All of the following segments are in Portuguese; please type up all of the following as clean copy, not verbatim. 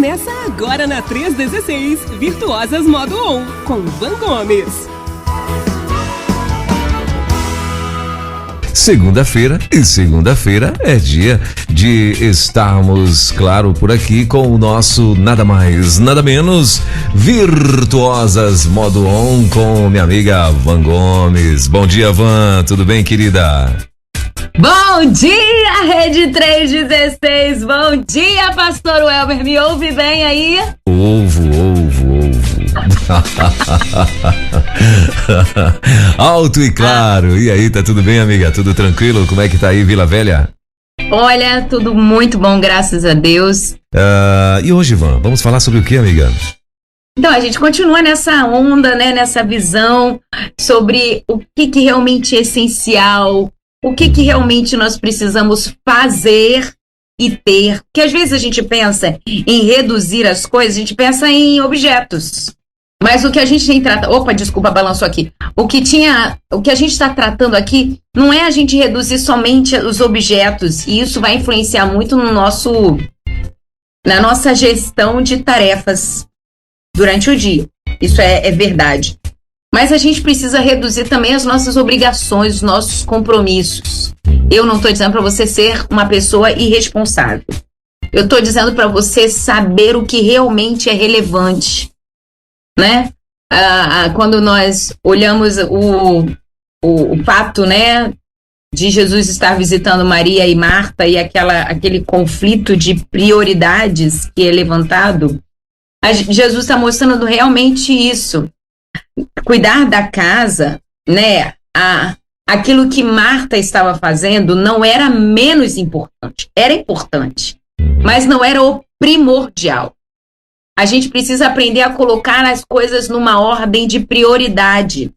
Começa agora na 316, Virtuosas Modo On, com Van Gomes. Segunda-feira é dia de estarmos, claro, por aqui com o nosso nada mais, nada menos Virtuosas Modo On com minha amiga Van Gomes. Bom dia, Van, tudo bem, querida? Bom dia, Rede 316, bom dia, Pastor Welber, me ouve bem aí? Ovo. Alto e claro. E aí, tá tudo bem, amiga? Tudo tranquilo? Como é que tá aí, Vila Velha? Olha, tudo muito bom, graças a Deus. E hoje, Van, vamos falar sobre o que, amiga? Então, a gente continua nessa onda, né, nessa visão sobre o que realmente é essencial, o que realmente nós precisamos fazer e ter. Porque às vezes a gente pensa em reduzir as coisas, a gente pensa em objetos. Mas o que a gente tem tratado... Opa, desculpa, balançou aqui. O que a gente está tratando aqui não é a gente reduzir somente os objetos. E isso vai influenciar muito na nossa gestão de tarefas durante o dia. Isso é verdade. Mas a gente precisa reduzir também as nossas obrigações, os nossos compromissos. Eu não estou dizendo para você ser uma pessoa irresponsável. Eu estou dizendo para você saber o que realmente é relevante. Né? Quando nós olhamos o fato, né, de Jesus estar visitando Maria e Marta e aquele conflito de prioridades que é levantado, Jesus está mostrando realmente isso. Cuidar da casa, né, aquilo que Marta estava fazendo não era menos importante, era importante, mas não era o primordial. A gente precisa aprender a colocar as coisas numa ordem de prioridade.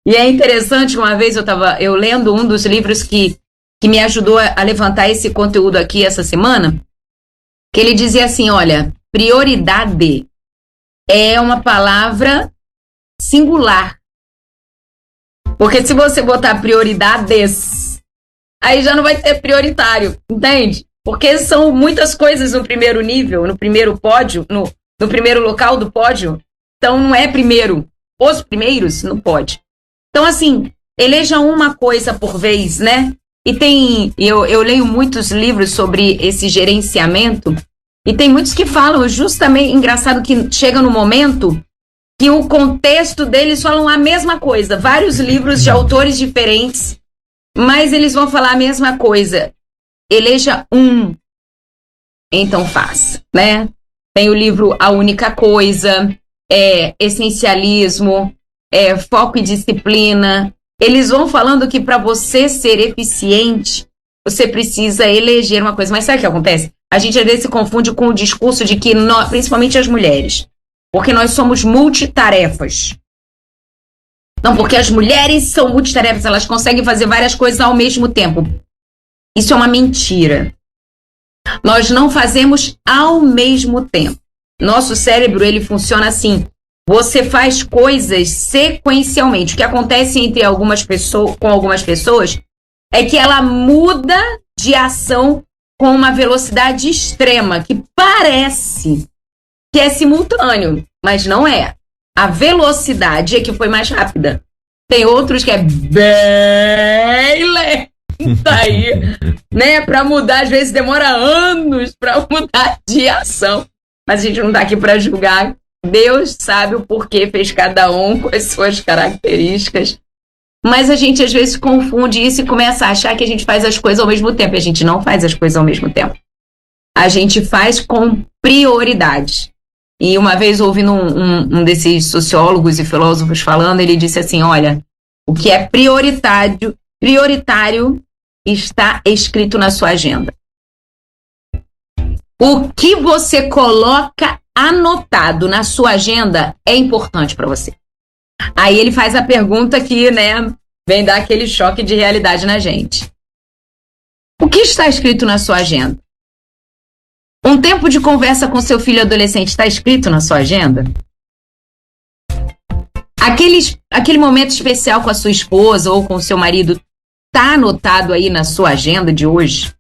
E é interessante, uma vez eu lendo um dos livros que me ajudou a levantar esse conteúdo aqui essa semana, que ele dizia assim, olha, prioridade é uma palavra singular. Porque se você botar prioridades, aí já não vai ter prioritário, entende? Porque são muitas coisas no primeiro nível, no primeiro pódio, no primeiro local do pódio, então não é primeiro. Os primeiros não pode. Então, assim, eleja uma coisa por vez, né? E eu leio muitos livros sobre esse gerenciamento, e tem muitos que falam justamente, engraçado que chega no momento que o contexto deles falam a mesma coisa. Vários livros de autores diferentes, mas eles vão falar a mesma coisa. Eleja um, então faça, né? Tem o livro A Única Coisa, Essencialismo, Foco e Disciplina. Eles vão falando que para você ser eficiente, você precisa eleger uma coisa. Mas sabe o que acontece? A gente às vezes se confunde com o discurso de que, principalmente as mulheres, porque nós somos multitarefas. Não, porque as mulheres são multitarefas, elas conseguem fazer várias coisas ao mesmo tempo. Isso é uma mentira. Nós não fazemos ao mesmo tempo. Nosso cérebro, ele funciona assim. Você faz coisas sequencialmente. O que acontece com algumas pessoas é que ela muda de ação com uma velocidade extrema, que parece que é simultâneo, mas não é. A velocidade é que foi mais rápida. Tem outros que é bem lento. Daí, né, pra mudar, às vezes demora anos pra mudar de ação, mas a gente não tá aqui pra julgar. Deus sabe o porquê fez cada um com as suas características, mas a gente às vezes confunde isso e começa a achar que a gente faz as coisas ao mesmo tempo, e a gente não faz as coisas ao mesmo tempo, a gente faz com prioridade. E uma vez ouvindo um desses sociólogos e filósofos falando, ele disse assim, olha, o que é prioritário está escrito na sua agenda. O que você coloca anotado na sua agenda é importante para você. Aí ele faz a pergunta que, né, vem dar aquele choque de realidade na gente. O que está escrito na sua agenda? Um tempo de conversa com seu filho adolescente está escrito na sua agenda? Aquele momento especial com a sua esposa ou com o seu marido está anotado aí na sua agenda de hoje?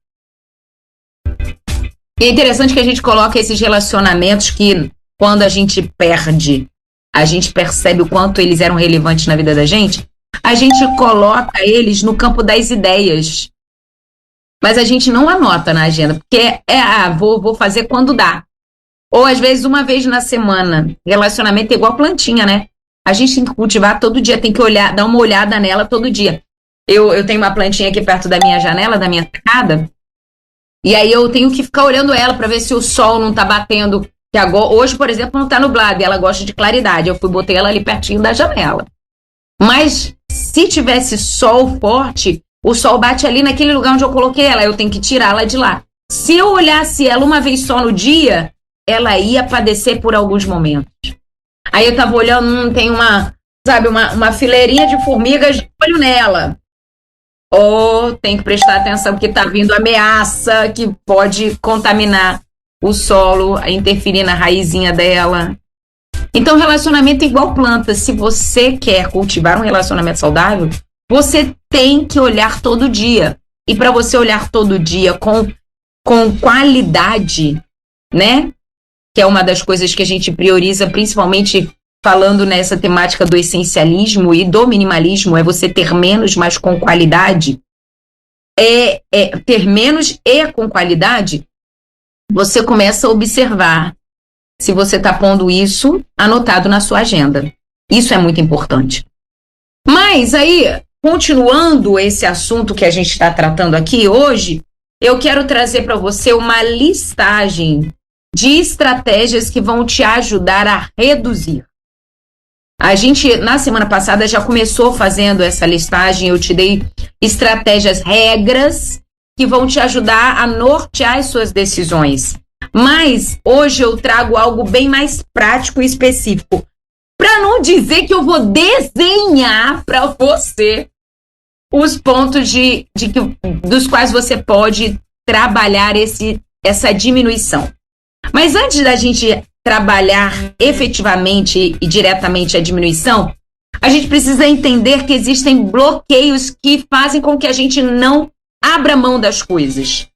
E é interessante que a gente coloca esses relacionamentos que, quando a gente perde, a gente percebe o quanto eles eram relevantes na vida da gente, a gente coloca eles no campo das ideias. Mas a gente não anota na agenda, porque vou fazer quando dá. Ou às vezes uma vez na semana. Relacionamento é igual plantinha, né? A gente tem que cultivar todo dia, tem que olhar, dar uma olhada nela todo dia. Eu tenho uma plantinha aqui perto da minha janela, da minha sacada, e aí eu tenho que ficar olhando ela para ver se o sol não tá batendo. Que agora, hoje, por exemplo, não tá nublado, e ela gosta de claridade. Eu botei ela ali pertinho da janela. Mas se tivesse sol forte, o sol bate ali naquele lugar onde eu coloquei ela, eu tenho que tirá-la de lá. Se eu olhasse ela uma vez só no dia, ela ia padecer por alguns momentos. Aí eu tava olhando, tem uma fileirinha de formigas de olho nela. Ou tem que prestar atenção que tá vindo ameaça que pode contaminar o solo, interferir na raizinha dela. Então, relacionamento é igual planta. Se você quer cultivar um relacionamento saudável, você tem que olhar todo dia. E para você olhar todo dia com qualidade, né? Que é uma das coisas que a gente prioriza, principalmente falando nessa temática do essencialismo e do minimalismo, é você ter menos, mas com qualidade. Ter menos e com qualidade, você começa a observar se você está pondo isso anotado na sua agenda. Isso é muito importante. Mas aí, continuando esse assunto que a gente está tratando aqui hoje, eu quero trazer para você uma listagem de estratégias que vão te ajudar a reduzir. A gente, na semana passada, já começou fazendo essa listagem. Eu te dei estratégias, regras que vão te ajudar a nortear as suas decisões. Mas hoje eu trago algo bem mais prático e específico. Para não dizer que eu vou desenhar para você os pontos dos quais você pode trabalhar essa diminuição. Mas antes da gente trabalhar efetivamente e diretamente a diminuição, a gente precisa entender que existem bloqueios que fazem com que a gente não abra mão das coisas.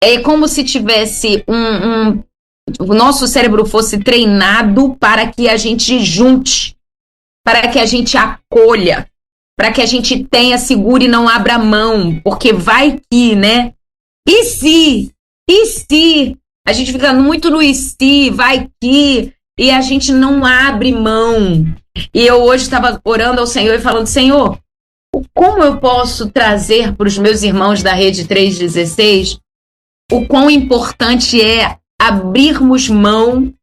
É como se tivesse o nosso cérebro fosse treinado para que a gente junte, para que a gente acolha, para que a gente tenha, segure e não abra mão, porque vai que, né? E se? A gente fica muito no e se, vai que, e a gente não abre mão. E eu hoje estava orando ao Senhor e falando, Senhor, como eu posso trazer para os meus irmãos da Rede 316 o quão importante é abrirmos mão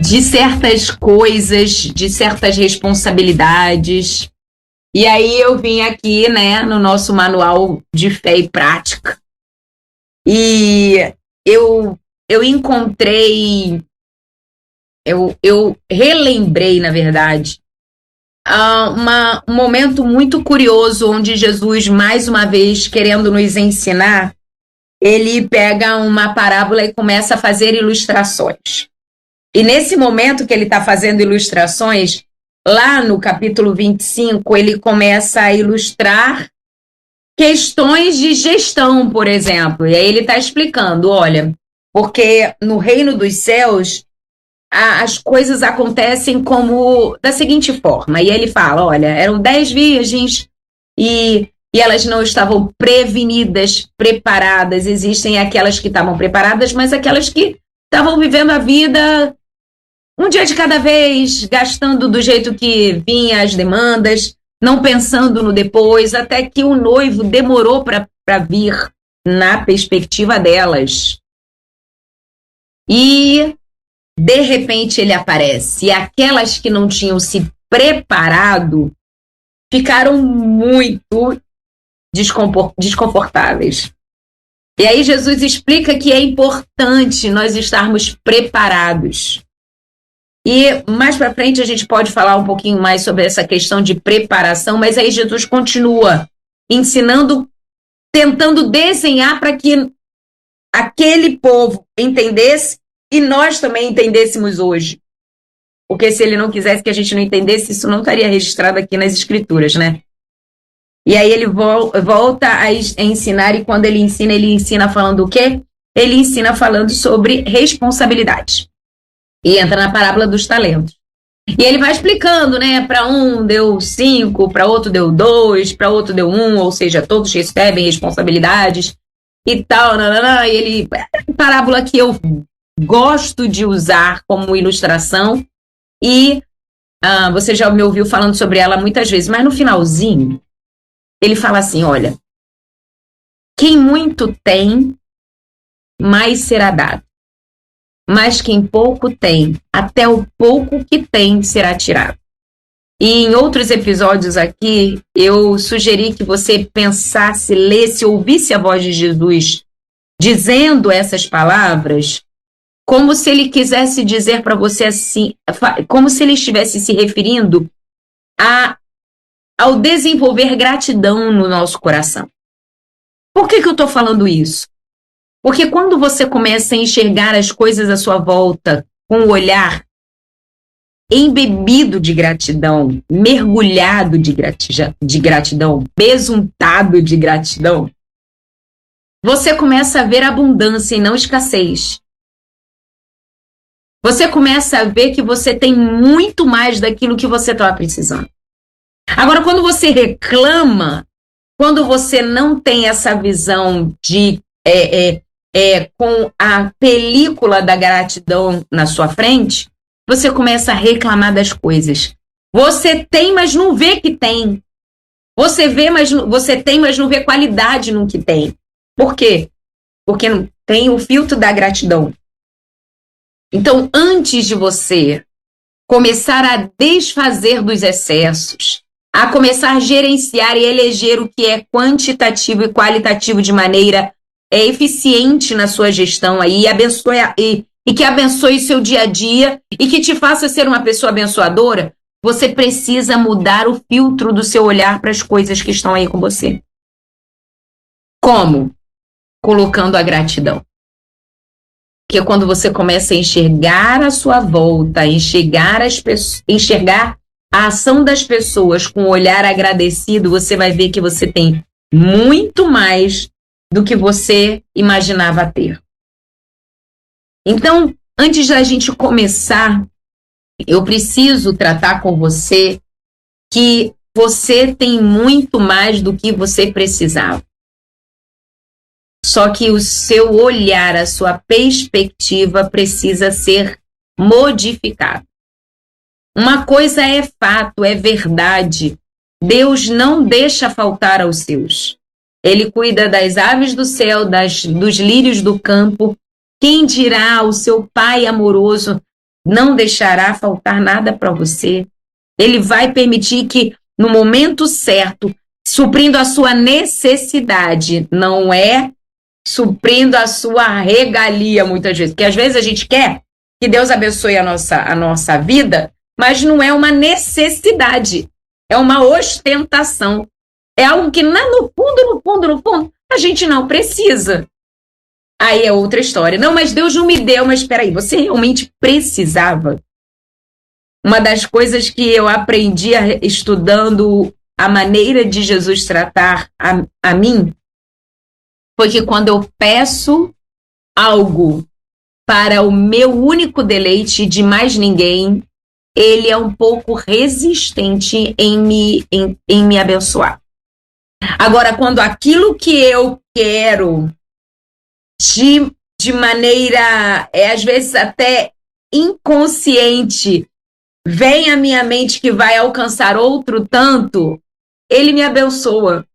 de certas coisas, de certas responsabilidades. E aí eu vim aqui, né, no nosso manual de fé e prática. E eu encontrei, eu relembrei, na verdade, um momento muito curioso onde Jesus, mais uma vez, querendo nos ensinar, ele pega uma parábola e começa a fazer ilustrações. E nesse momento que ele está fazendo ilustrações, lá no capítulo 25, ele começa a ilustrar questões de gestão, por exemplo. E aí ele está explicando, olha, porque no reino dos céus as coisas acontecem como da seguinte forma. E ele fala, olha, eram 10 virgens e elas não estavam prevenidas, preparadas. Existem aquelas que estavam preparadas, mas aquelas que estavam vivendo a vida um dia de cada vez, gastando do jeito que vinha as demandas, não pensando no depois, até que o noivo demorou para vir na perspectiva delas. E, de repente, ele aparece. E aquelas que não tinham se preparado ficaram muito desconfortáveis. E aí Jesus explica que é importante nós estarmos preparados. E mais para frente a gente pode falar um pouquinho mais sobre essa questão de preparação, mas aí Jesus continua ensinando, tentando desenhar para que aquele povo entendesse e nós também entendêssemos hoje. Porque se ele não quisesse que a gente não entendesse, isso não estaria registrado aqui nas Escrituras, né? E aí ele volta a ensinar, e quando ele ensina falando o quê? Ele ensina falando sobre responsabilidade. E entra na parábola dos talentos. E ele vai explicando, né? Para um deu 5, para outro deu 2, para outro deu 1, ou seja, todos recebem responsabilidades e tal. E ele, parábola que eu gosto de usar como ilustração, e você já me ouviu falando sobre ela muitas vezes, mas no finalzinho ele fala assim: olha, quem muito tem, mais será dado. Mas quem pouco tem, até o pouco que tem será tirado. E em outros episódios aqui, eu sugeri que você pensasse, lesse, ouvisse a voz de Jesus dizendo essas palavras, como se ele quisesse dizer para você assim, como se ele estivesse se referindo ao desenvolver gratidão no nosso coração. Por que eu estou falando isso? Porque quando você começa a enxergar as coisas à sua volta com o olhar embebido de gratidão, mergulhado de gratidão, besuntado de gratidão, você começa a ver abundância e não escassez. Você começa a ver que você tem muito mais daquilo que você estava precisando. Agora, quando você reclama, quando você não tem essa visão de com a película da gratidão na sua frente, você começa a reclamar das coisas. Você tem, mas não vê que tem. Você tem, mas não vê qualidade no que tem. Por quê? Porque não tem o filtro da gratidão. Então, antes de você começar a desfazer dos excessos, a começar a gerenciar e eleger o que é quantitativo e qualitativo de maneira eficiente na sua gestão aí, e que abençoe seu dia a dia e que te faça ser uma pessoa abençoadora, você precisa mudar o filtro do seu olhar para as coisas que estão aí com você. Como? Colocando a gratidão. Porque quando você começa a enxergar a sua volta, enxergar a ação das pessoas com um olhar agradecido, você vai ver que você tem muito mais do que você imaginava ter. Então, antes da gente começar, eu preciso tratar com você que você tem muito mais do que você precisava. Só que o seu olhar, a sua perspectiva precisa ser modificada. Uma coisa é fato, é verdade. Deus não deixa faltar aos seus. Ele cuida das aves do céu, dos lírios do campo. Quem dirá, o seu Pai amoroso não deixará faltar nada para você. Ele vai permitir que, no momento certo, suprindo a sua necessidade, não é suprindo a sua regalia, muitas vezes. Porque às vezes a gente quer que Deus abençoe a nossa vida, mas não é uma necessidade, é uma ostentação. É algo que no fundo, a gente não precisa. Aí é outra história. Não, mas Deus não me deu, mas espera aí, você realmente precisava? Uma das coisas que eu aprendi estudando a maneira de Jesus tratar a mim foi que quando eu peço algo para o meu único deleite de mais ninguém, ele é um pouco resistente em me abençoar. Agora, quando aquilo que eu quero de maneira, às vezes até inconsciente, vem à minha mente que vai alcançar outro tanto, ele me abençoa.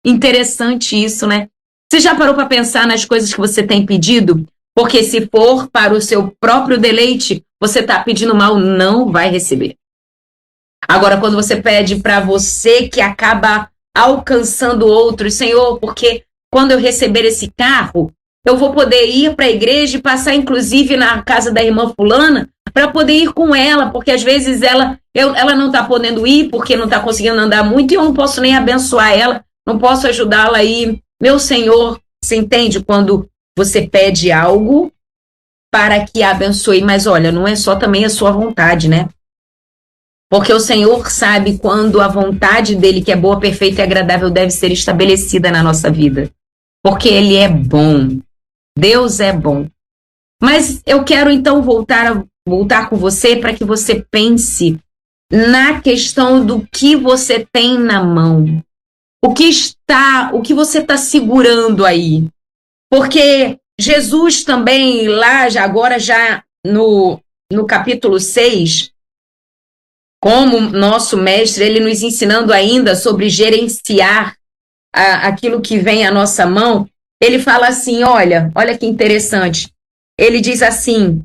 Interessante isso, né? Você já parou para pensar nas coisas que você tem pedido? Porque se for para o seu próprio deleite, você está pedindo mal, não vai receber. Agora, quando você pede para você, que acaba alcançando outros, Senhor, porque quando eu receber esse carro, eu vou poder ir para a igreja e passar, inclusive, na casa da irmã fulana, para poder ir com ela, porque às vezes ela não está podendo ir, porque não está conseguindo andar muito, e eu não posso nem abençoar ela, não posso ajudá-la a ir. Meu Senhor, você entende quando você pede algo para que a abençoe? Mas olha, não é só também a sua vontade, né? Porque o Senhor sabe quando a vontade dele, que é boa, perfeita e agradável, deve ser estabelecida na nossa vida. Porque ele é bom. Deus é bom. Mas eu quero então voltar com você para que você pense na questão do que você tem na mão. O que você está segurando aí? Porque Jesus também, lá agora já no capítulo 6, como nosso mestre, ele nos ensinando ainda sobre gerenciar aquilo que vem à nossa mão, ele fala assim, olha que interessante. Ele diz assim,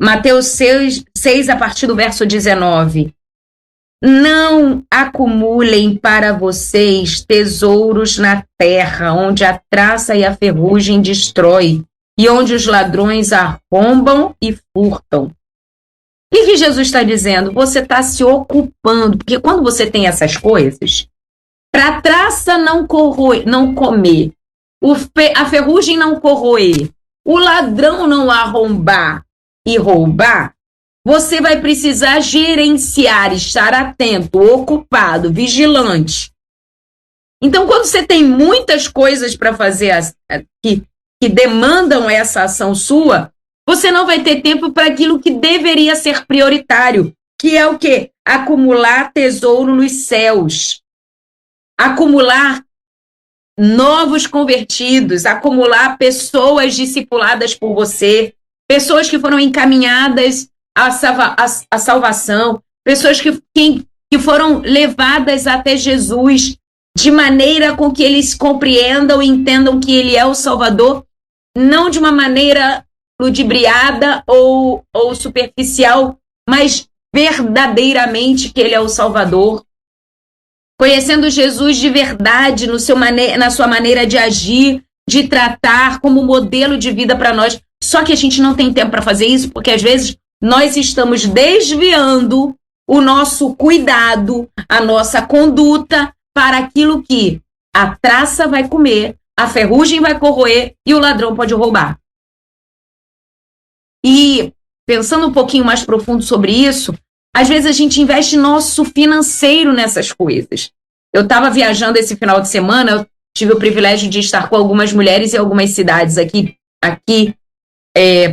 Mateus 6 a partir do verso 19, não acumulem para vocês tesouros na terra, onde a traça e a ferrugem destrói, e onde os ladrões arrombam e furtam. O que Jesus está dizendo? Você está se ocupando, porque quando você tem essas coisas, para a traça não comer, a ferrugem não corroer, o ladrão não arrombar e roubar, você vai precisar gerenciar, estar atento, ocupado, vigilante. Então, quando você tem muitas coisas para fazer que demandam essa ação sua, você não vai ter tempo para aquilo que deveria ser prioritário, que é o quê? Acumular tesouro nos céus. Acumular novos convertidos, acumular pessoas discipuladas por você, pessoas que foram encaminhadas à salvação, pessoas que foram levadas até Jesus de maneira com que eles compreendam e entendam que ele é o Salvador, não de uma maneira ludibriada ou superficial, mas verdadeiramente que ele é o Salvador. Conhecendo Jesus de verdade na sua maneira de agir, de tratar como modelo de vida para nós. Só que a gente não tem tempo para fazer isso, porque às vezes nós estamos desviando o nosso cuidado, a nossa conduta para aquilo que a traça vai comer, a ferrugem vai corroer e o ladrão pode roubar. E pensando um pouquinho mais profundo sobre isso, às vezes a gente investe nosso financeiro nessas coisas. Eu estava viajando esse final de semana, eu tive o privilégio de estar com algumas mulheres em algumas cidades aqui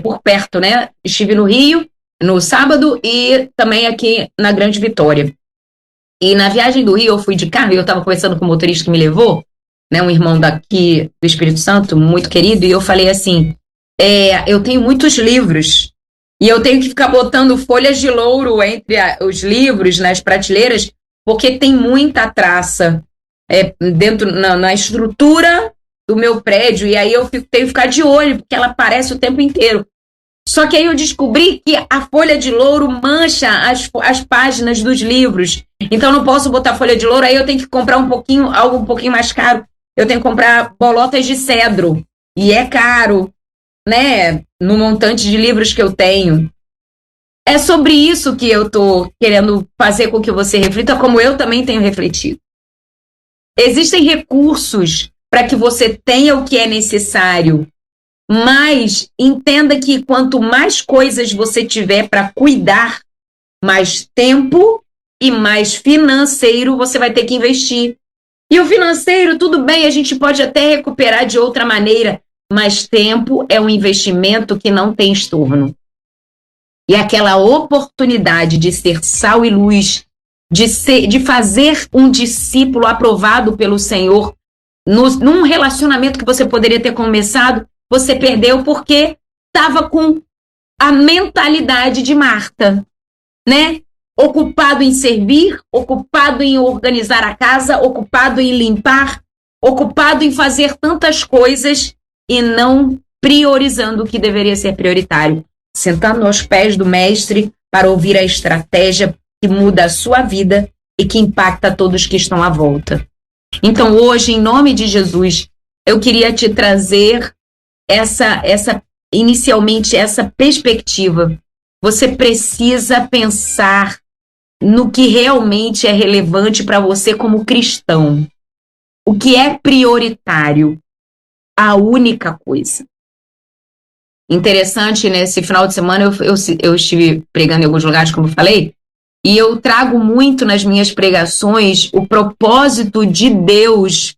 por perto, né? Estive no Rio no sábado e também aqui na Grande Vitória. E na viagem do Rio eu fui de carro e eu estava conversando com o motorista que me levou, né? Um irmão daqui do Espírito Santo, muito querido, e eu falei assim, eu tenho muitos livros e eu tenho que ficar botando folhas de louro entre os livros nas prateleiras, porque tem muita traça dentro na estrutura do meu prédio, e aí eu tenho que ficar de olho, porque ela aparece o tempo inteiro. Só que aí eu descobri que a folha de louro mancha as páginas dos livros, então eu não posso botar folha de louro, aí eu tenho que comprar algo um pouquinho mais caro, eu tenho que comprar bolotas de cedro, e é caro, né, no montante de livros que eu tenho. É sobre isso que eu tô querendo fazer com que você reflita, como eu também tenho refletido. Existem recursos para que você tenha o que é necessário, mas entenda que quanto mais coisas você tiver para cuidar, mais tempo e mais financeiro você vai ter que investir. E o financeiro, tudo bem, a gente pode até recuperar de outra maneira, mas tempo é um investimento que não tem estorno. E aquela oportunidade de ser sal e luz, de fazer um discípulo aprovado pelo Senhor, num relacionamento que você poderia ter começado, você perdeu porque estava com a mentalidade de Marta, né? Ocupado em servir, ocupado em organizar a casa, ocupado em limpar, ocupado em fazer tantas coisas e não priorizando o que deveria ser prioritário. Sentando aos pés do mestre para ouvir a estratégia que muda a sua vida e que impacta todos que estão à volta. Então hoje, em nome de Jesus, eu queria te trazer inicialmente essa perspectiva. Você precisa pensar no que realmente é relevante para você como cristão. O que é prioritário? A única coisa. Interessante, nesse final de semana eu estive pregando em alguns lugares, como eu falei, E eu trago muito nas minhas pregações o propósito de Deus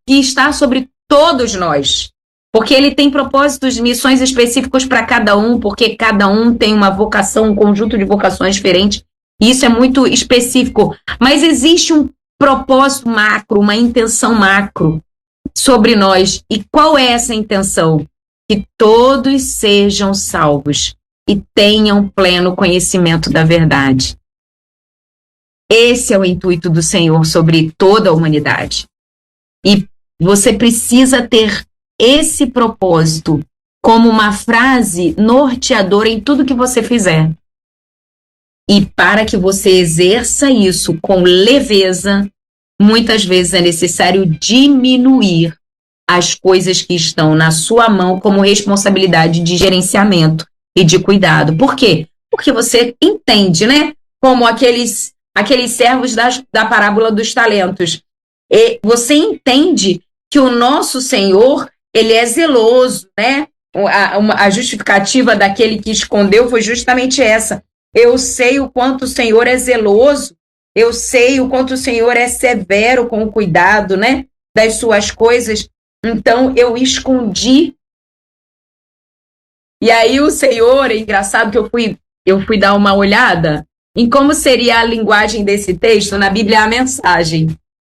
que está sobre todos nós. Porque ele tem propósitos, missões específicos para cada um, porque cada um tem uma vocação, um conjunto de vocações diferentes. E isso é muito específico. Mas existe um propósito macro, uma intenção macro sobre nós. E qual é essa intenção? Que todos sejam salvos e tenham pleno conhecimento da verdade. Esse é o intuito do Senhor sobre toda a humanidade. E você precisa ter esse propósito como uma frase norteadora em tudo que você fizer. E para que você exerça isso com leveza, muitas vezes é necessário diminuir as coisas que estão na sua mão como responsabilidade de gerenciamento e de cuidado. Por quê? Porque você entende, né? Como aqueles servos da parábola dos talentos. E você entende que o nosso Senhor, ele é zeloso, né? A justificativa daquele que escondeu foi justamente essa. Eu sei o quanto o Senhor é zeloso, eu sei o quanto o Senhor é severo com o cuidado, né? Das suas coisas. Então, eu escondi. E aí o Senhor, é engraçado que eu fui dar uma olhada em como seria a linguagem desse texto na Bíblia, a mensagem.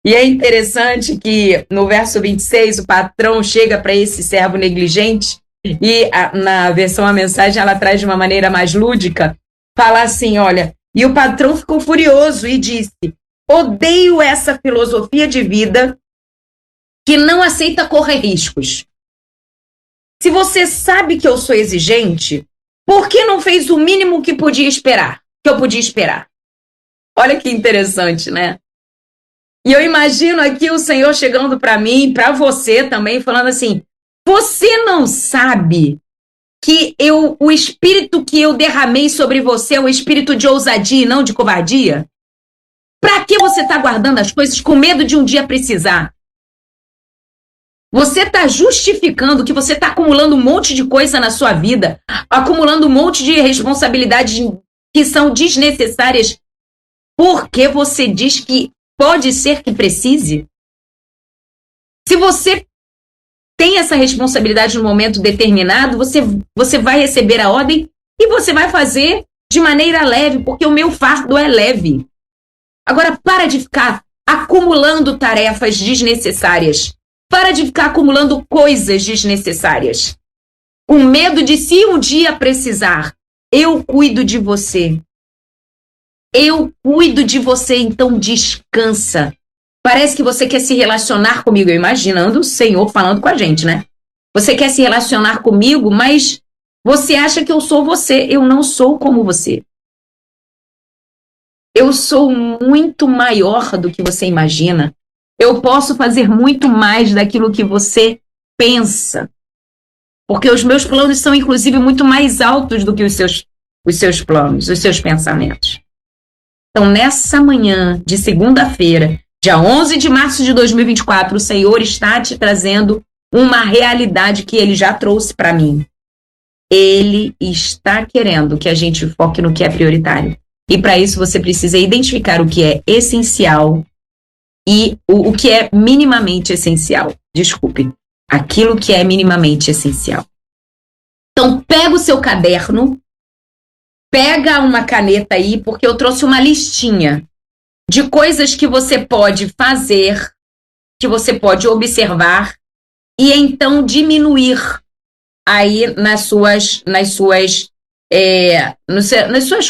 E é interessante que no verso 26 o patrão chega para esse servo negligente e na versão a mensagem ela traz de uma maneira mais lúdica, fala assim, olha, e o patrão ficou furioso e disse, odeio essa filosofia de vida que não aceita correr riscos. Se você sabe que eu sou exigente, por que não fez o mínimo que eu podia esperar? Olha que interessante, né? E eu imagino aqui o Senhor chegando para mim, para você também, falando assim, você não sabe que o espírito que eu derramei sobre você é o espírito de ousadia e não de covardia? Para que você está guardando as coisas com medo de um dia precisar? Você está justificando que você está acumulando um monte de coisa na sua vida, acumulando um monte de responsabilidades que são desnecessárias, porque você diz que pode ser que precise? Se você tem essa responsabilidade no momento determinado, você vai receber a ordem e você vai fazer de maneira leve, porque o meu fardo é leve. Agora, para de ficar acumulando tarefas desnecessárias. Para de ficar acumulando coisas desnecessárias. Com medo de, se um dia precisar, eu cuido de você. Eu cuido de você, então descansa. Parece que você quer se relacionar comigo, eu imaginando o Senhor falando com a gente, né? Você quer se relacionar comigo, mas você acha que eu sou você. Eu não sou como você. Eu sou muito maior do que você imagina. Eu posso fazer muito mais daquilo que você pensa. Porque os meus planos são, inclusive, muito mais altos do que os seus planos, os seus pensamentos. Então, nessa manhã de segunda-feira, dia 11 de março de 2024, o Senhor está te trazendo uma realidade que Ele já trouxe para mim. Ele está querendo que a gente foque no que é prioritário. E para isso você precisa identificar o que é essencial e o que é minimamente essencial. Desculpe, aquilo que é minimamente essencial. Então, pega o seu caderno, pega uma caneta aí, porque eu trouxe uma listinha de coisas que você pode fazer, que você pode observar e então diminuir aí nas suas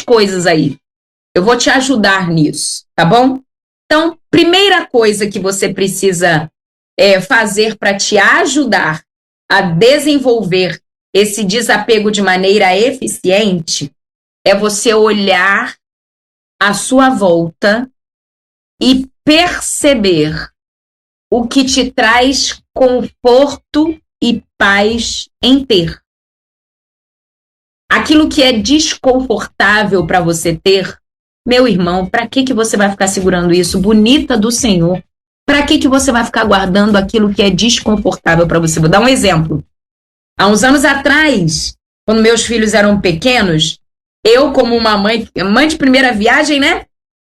coisas aí. Eu vou te ajudar nisso, tá bom? Então, primeira coisa que você precisa fazer para te ajudar a desenvolver esse desapego de maneira eficiente é você olhar à sua volta e perceber o que te traz conforto e paz em ter. Aquilo que é desconfortável para você ter, meu irmão, para que você vai ficar segurando isso? Bonita do Senhor. Para que você vai ficar guardando aquilo que é desconfortável para você? Vou dar um exemplo. Há uns anos atrás, quando meus filhos eram pequenos, Eu, como uma mãe de primeira viagem, né?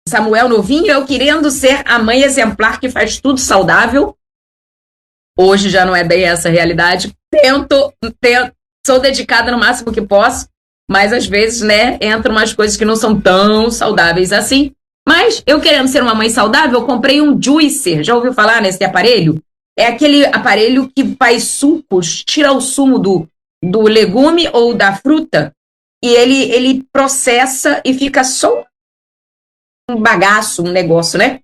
Samuel novinho, eu querendo ser a mãe exemplar que faz tudo saudável. Hoje já não é bem essa a realidade. Tento, sou dedicada no máximo que posso, mas às vezes, né, entram umas coisas que não são tão saudáveis assim. Mas eu querendo ser uma mãe saudável, eu comprei um juicer. Já ouviu falar nesse aparelho? É aquele aparelho que faz sucos, tira o sumo do legume ou da fruta e ele processa e fica só um bagaço, um negócio, né?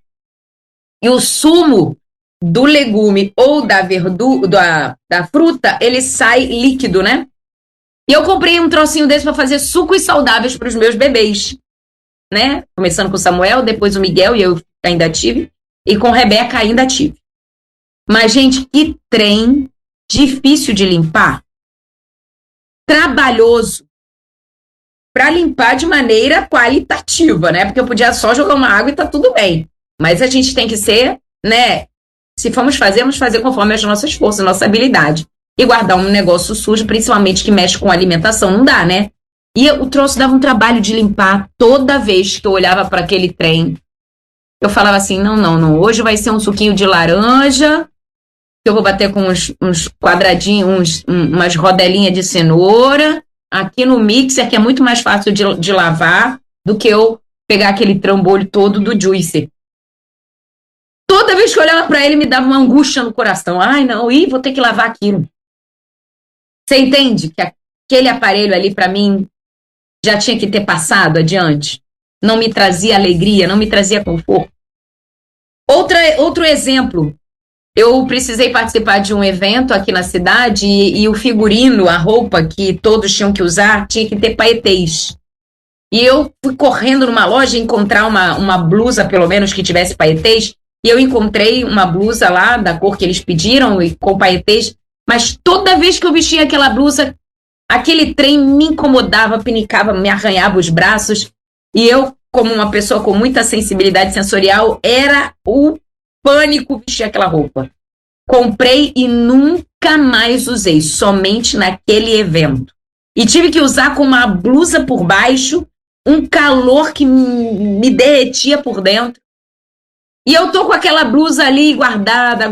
E o sumo do legume ou da verdura, da fruta, ele sai líquido, né? E eu comprei um trocinho desse para fazer sucos saudáveis para os meus bebês, né? Começando com o Samuel, depois o Miguel, e eu ainda tive, e com Rebeca ainda tive. Mas, gente, que trem difícil de limpar. Trabalhoso. Para limpar de maneira qualitativa, né? Porque eu podia só jogar uma água e tá tudo bem. Mas a gente tem que ser, né? Se vamos fazer conforme as nossas forças, nossa habilidade. E guardar um negócio sujo, principalmente que mexe com alimentação, não dá, né? E o troço dava um trabalho de limpar toda vez que eu olhava para aquele trem. Eu falava assim, não. Hoje vai ser um suquinho de laranja, que eu vou bater com uns quadradinhos, umas rodelinhas de cenoura, aqui no mixer, que é muito mais fácil de lavar do que eu pegar aquele trambolho todo do juicer. Toda vez que eu olhava para ele, me dava uma angústia no coração. Ai, não, vou ter que lavar aquilo. Você entende que aquele aparelho ali, para mim, já tinha que ter passado adiante? Não me trazia alegria, não me trazia conforto. Outro exemplo. Eu precisei participar de um evento aqui na cidade e o figurino, a roupa que todos tinham que usar, tinha que ter paetês. E eu fui correndo numa loja encontrar uma blusa, pelo menos, que tivesse paetês. E eu encontrei uma blusa lá, da cor que eles pediram, e com paetês. Mas toda vez que eu vestia aquela blusa, aquele trem me incomodava, pinicava, me arranhava os braços. E eu, como uma pessoa com muita sensibilidade sensorial, era o pânico vestir aquela roupa. Comprei e nunca mais usei, somente naquele evento. E tive que usar com uma blusa por baixo, um calor que me derretia por dentro. E eu tô com aquela blusa ali guardada,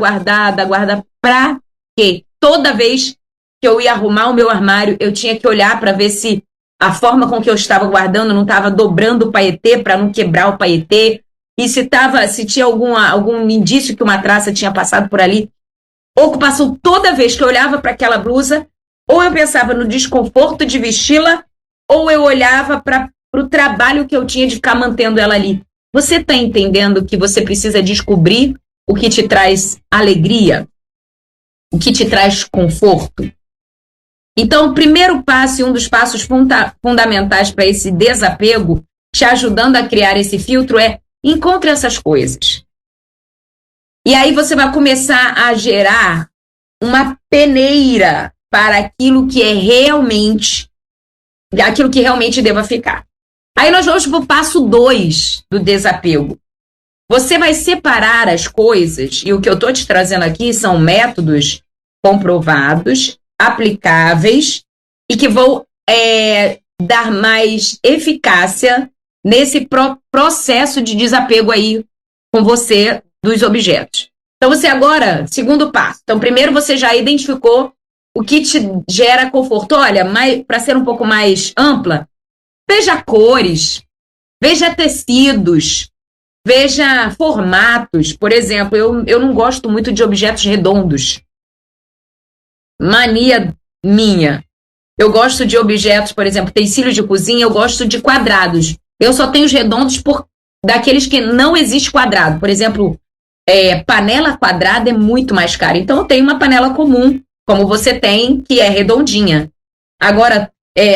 pra quê? Toda vez que eu ia arrumar o meu armário, eu tinha que olhar para ver se a forma com que eu estava guardando não estava dobrando o paetê para não quebrar o paetê. E se tinha algum indício que uma traça tinha passado por ali. Ocupação toda vez que eu olhava para aquela blusa, ou eu pensava no desconforto de vesti-la, ou eu olhava para o trabalho que eu tinha de ficar mantendo ela ali. Você está entendendo que você precisa descobrir o que te traz alegria? O que te traz conforto? Então, o primeiro passo e um dos passos fundamentais para esse desapego, te ajudando a criar esse filtro, é encontre essas coisas. E aí você vai começar a gerar uma peneira para aquilo que realmente deva ficar. Aí nós vamos para o passo 2 do desapego. Você vai separar as coisas, e o que eu estou te trazendo aqui são métodos comprovados, aplicáveis, e que vão dar mais eficácia nesse processo de desapego aí com você dos objetos. Então você agora, segundo passo. Então primeiro você já identificou o que te gera conforto. Olha, para ser um pouco mais ampla, veja cores, veja tecidos, veja formatos. Por exemplo, eu não gosto muito de objetos redondos. Mania minha. Eu gosto de objetos, por exemplo, utensílios de cozinha, eu gosto de quadrados. Eu só tenho os redondos daqueles que não existe quadrado. Por exemplo, panela quadrada é muito mais cara. Então eu tenho uma panela comum, como você tem, que é redondinha. Agora,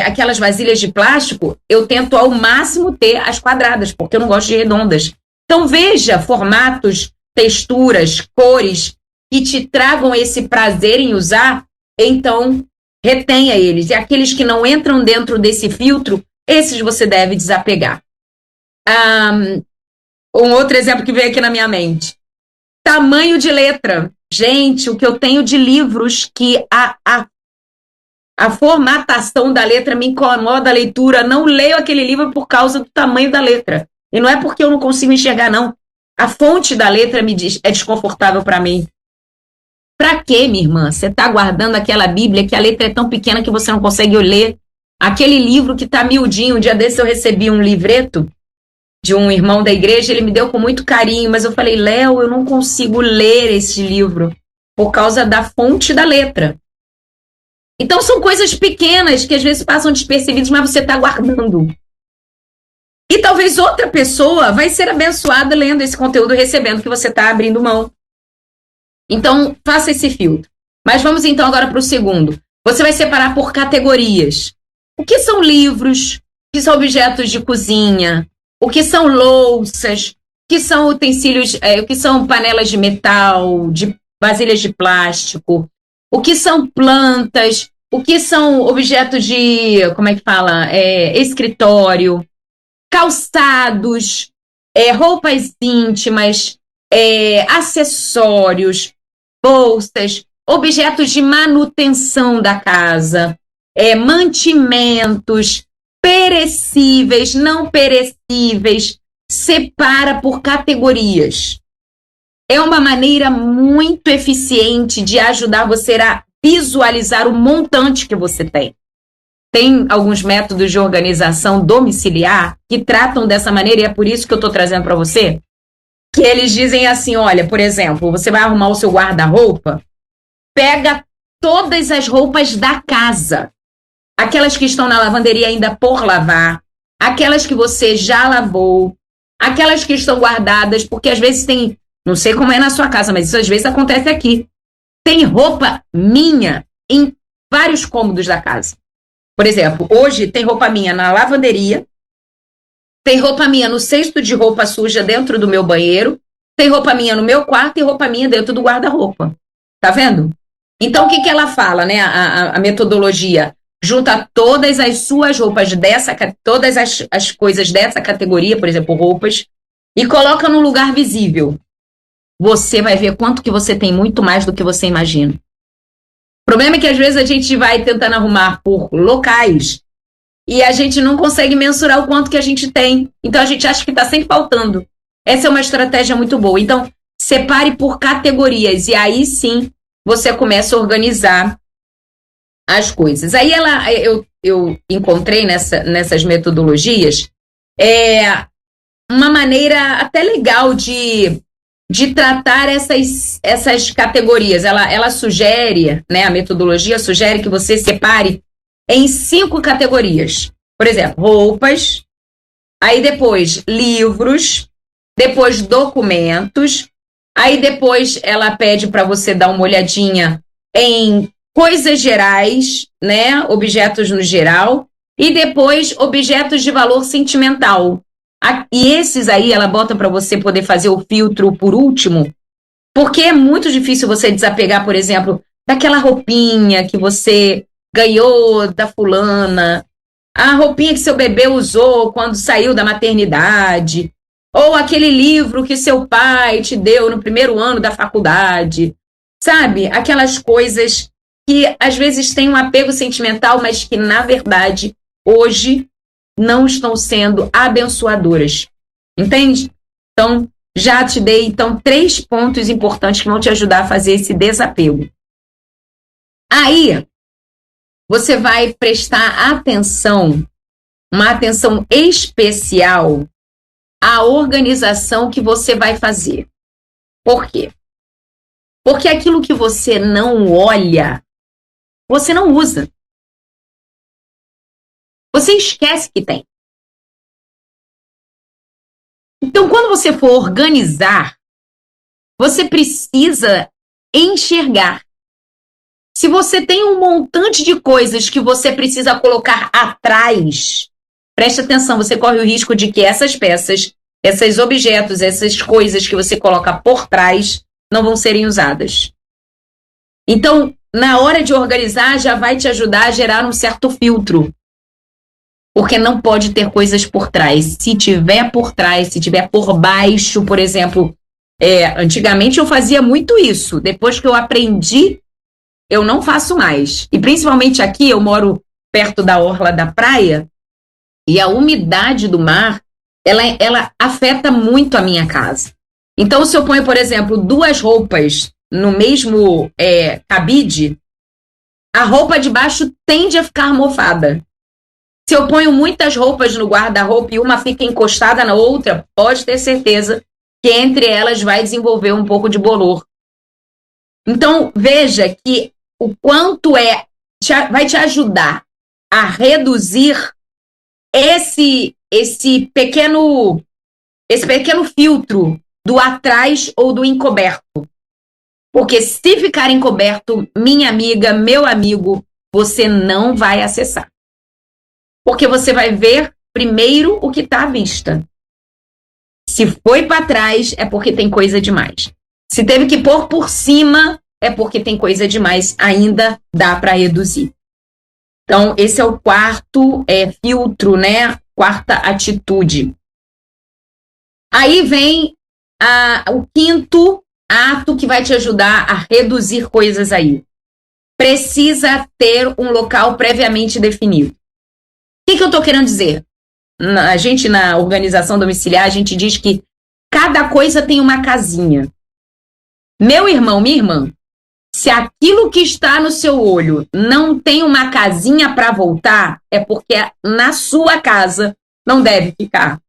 aquelas vasilhas de plástico, eu tento ao máximo ter as quadradas, porque eu não gosto de redondas. Então veja formatos, texturas, cores que te tragam esse prazer em usar, então retenha eles. E aqueles que não entram dentro desse filtro, esses você deve desapegar. Um outro exemplo que veio aqui na minha mente. Tamanho de letra. Gente, o que eu tenho de livros que A formatação da letra me incomoda a leitura. Não leio aquele livro por causa do tamanho da letra. E não é porque eu não consigo enxergar, não. A fonte da letra é desconfortável para mim. Pra quê, minha irmã? Você tá guardando aquela Bíblia que a letra é tão pequena que você não consegue ler? Aquele livro que tá miudinho. Um dia desse eu recebi um livreto de um irmão da igreja, ele me deu com muito carinho, mas eu falei, Léo, eu não consigo ler esse livro por causa da fonte da letra. Então são coisas pequenas que às vezes passam despercebidas, mas você está guardando. E talvez outra pessoa vai ser abençoada lendo esse conteúdo, recebendo que você está abrindo mão. Então, faça esse filtro. Mas vamos então agora para o segundo. Você vai separar por categorias. O que são livros? O que são objetos de cozinha? O que são louças? O que são utensílios? O que são panelas de metal? De vasilhas de plástico? O que são plantas? O que são objetos de, como é que fala? Escritório, calçados, roupas íntimas, acessórios, bolsas, objetos de manutenção da casa, mantimentos, perecíveis, não perecíveis. Separa por categorias. É uma maneira muito eficiente de ajudar você a visualizar o montante que você tem. Tem alguns métodos de organização domiciliar que tratam dessa maneira, e é por isso que eu estou trazendo para você, que eles dizem assim, olha, por exemplo, você vai arrumar o seu guarda-roupa, pega todas as roupas da casa, aquelas que estão na lavanderia ainda por lavar, aquelas que você já lavou, aquelas que estão guardadas, porque às vezes tem... Não sei como é na sua casa, mas isso às vezes acontece aqui. Tem roupa minha em vários cômodos da casa. Por exemplo, hoje tem roupa minha na lavanderia, tem roupa minha no cesto de roupa suja dentro do meu banheiro, tem roupa minha no meu quarto e roupa minha dentro do guarda-roupa. Tá vendo? Então, o que ela fala, né? A metodologia junta todas as suas roupas todas as coisas dessa categoria, por exemplo, roupas, e coloca num lugar visível. Você vai ver quanto que você tem muito mais do que você imagina. O problema é que às vezes a gente vai tentando arrumar por locais e a gente não consegue mensurar o quanto que a gente tem. Então a gente acha que está sempre faltando. Essa é uma estratégia muito boa. Então, separe por categorias e aí sim você começa a organizar as coisas. Aí eu encontrei nessas metodologias uma maneira até legal de tratar essas categorias. Ela sugere, né, a metodologia sugere que você separe em 5 categorias. Por exemplo, roupas, aí depois livros, depois documentos, aí depois ela pede para você dar uma olhadinha em coisas gerais, né, objetos no geral, e depois objetos de valor sentimental. E esses aí ela bota para você poder fazer o filtro por último, porque é muito difícil você desapegar, por exemplo, daquela roupinha que você ganhou da fulana, a roupinha que seu bebê usou quando saiu da maternidade, ou aquele livro que seu pai te deu no primeiro ano da faculdade, sabe? Aquelas coisas que às vezes têm um apego sentimental, mas que na verdade hoje não estão sendo abençoadoras. Entende? Então, já te dei 3 pontos importantes que vão te ajudar a fazer esse desapego. Aí, você vai prestar atenção, uma atenção especial à organização que você vai fazer. Por quê? Porque aquilo que você não olha, você não usa. Você esquece que tem. Então, quando você for organizar, você precisa enxergar. Se você tem um montante de coisas que você precisa colocar atrás, preste atenção, você corre o risco de que essas peças, esses objetos, essas coisas que você coloca por trás, não vão serem usadas. Então, na hora de organizar, já vai te ajudar a gerar um certo filtro. Porque não pode ter coisas por trás. Se tiver por trás, se tiver por baixo, por exemplo, antigamente eu fazia muito isso. Depois que eu aprendi eu não faço mais. E principalmente aqui, eu moro perto da orla da praia, e a umidade do mar, ela afeta muito a minha casa. Então, se eu ponho, por exemplo, 2 roupas no mesmo cabide, a roupa de baixo tende a ficar mofada. Se eu ponho muitas roupas no guarda-roupa e uma fica encostada na outra, pode ter certeza que entre elas vai desenvolver um pouco de bolor. Então, veja que o quanto vai te ajudar a reduzir esse pequeno filtro do atrás ou do encoberto. Porque se ficar encoberto, minha amiga, meu amigo, você não vai acessar. Porque você vai ver primeiro o que está à vista. Se foi para trás, é porque tem coisa demais. Se teve que pôr por cima, é porque tem coisa demais. Ainda dá para reduzir. Então, esse é o quarto filtro, né? Quarta atitude. Aí vem o quinto ato que vai te ajudar a reduzir coisas aí. Precisa ter um local previamente definido. O que eu estou querendo dizer? A gente, na organização domiciliar, a gente diz que cada coisa tem uma casinha. Meu irmão, minha irmã, se aquilo que está no seu olho não tem uma casinha para voltar, é porque na sua casa não deve ficar.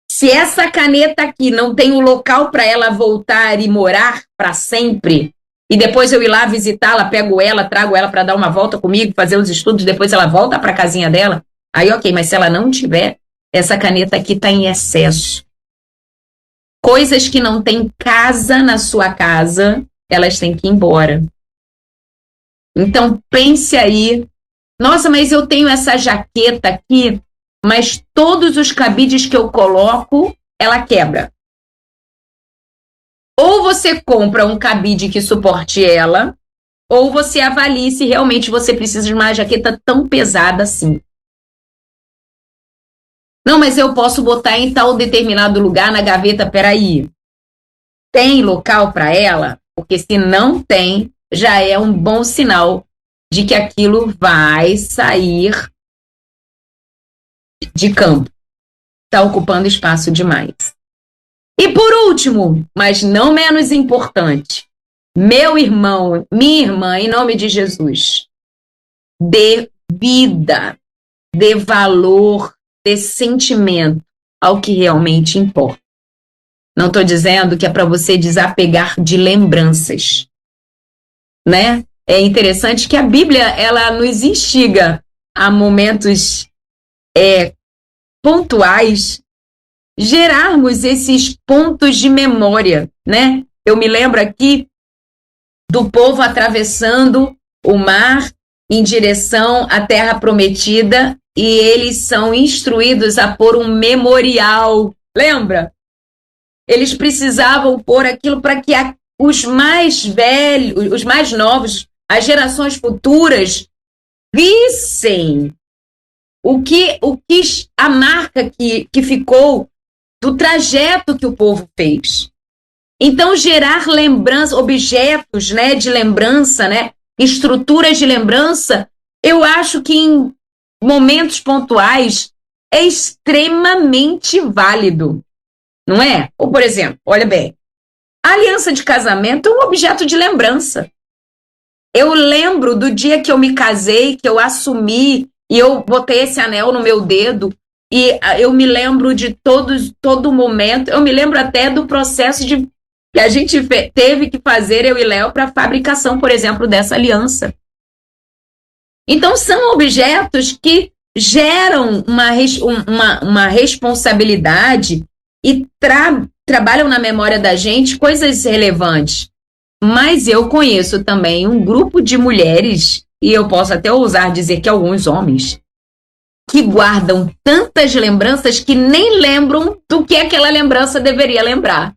Se essa caneta aqui não tem um local para ela voltar e morar para sempre, e depois eu ir lá visitá-la, pego ela, trago ela para dar uma volta comigo, fazer os estudos, depois ela volta para a casinha dela, aí ok, mas se ela não tiver, essa caneta aqui está em excesso. Coisas que não têm casa na sua casa, elas têm que ir embora. Então pense aí, nossa, mas eu tenho essa jaqueta aqui, mas todos os cabides que eu coloco, ela quebra. Ou você compra um cabide que suporte ela, ou você avalie se realmente você precisa de uma jaqueta tão pesada assim. Não, mas eu posso botar em tal determinado lugar na gaveta, peraí. Tem local para ela? Porque se não tem, já é um bom sinal de que aquilo vai sair de campo. Está ocupando espaço demais. E por último, mas não menos importante, meu irmão, minha irmã, em nome de Jesus, dê vida, dê valor, dê sentimento ao que realmente importa. Não estou dizendo que é para você desapegar de lembranças, né? É interessante que a Bíblia, ela nos instiga a momentos pontuais, gerarmos esses pontos de memória, né? Eu me lembro aqui do povo atravessando o mar em direção à terra prometida e eles são instruídos a pôr um memorial. Lembra? Eles precisavam pôr aquilo para que os mais velhos, os mais novos, as gerações futuras vissem a marca que ficou do trajeto que o povo fez. Então, gerar lembrança, objetos, né, de lembrança, né, estruturas de lembrança, eu acho que em momentos pontuais é extremamente válido, não é? Ou, por exemplo, olha bem, a aliança de casamento é um objeto de lembrança. Eu lembro do dia que eu me casei, que eu assumi e eu botei esse anel no meu dedo, e eu me lembro de todo momento, eu me lembro até do processo que a gente teve que fazer, eu e Léo, para a fabricação, por exemplo, dessa aliança. Então, são objetos que geram uma responsabilidade e trabalham na memória da gente coisas relevantes. Mas eu conheço também um grupo de mulheres, e eu posso até ousar dizer que alguns homens, que guardam tantas lembranças que nem lembram do que aquela lembrança deveria lembrar.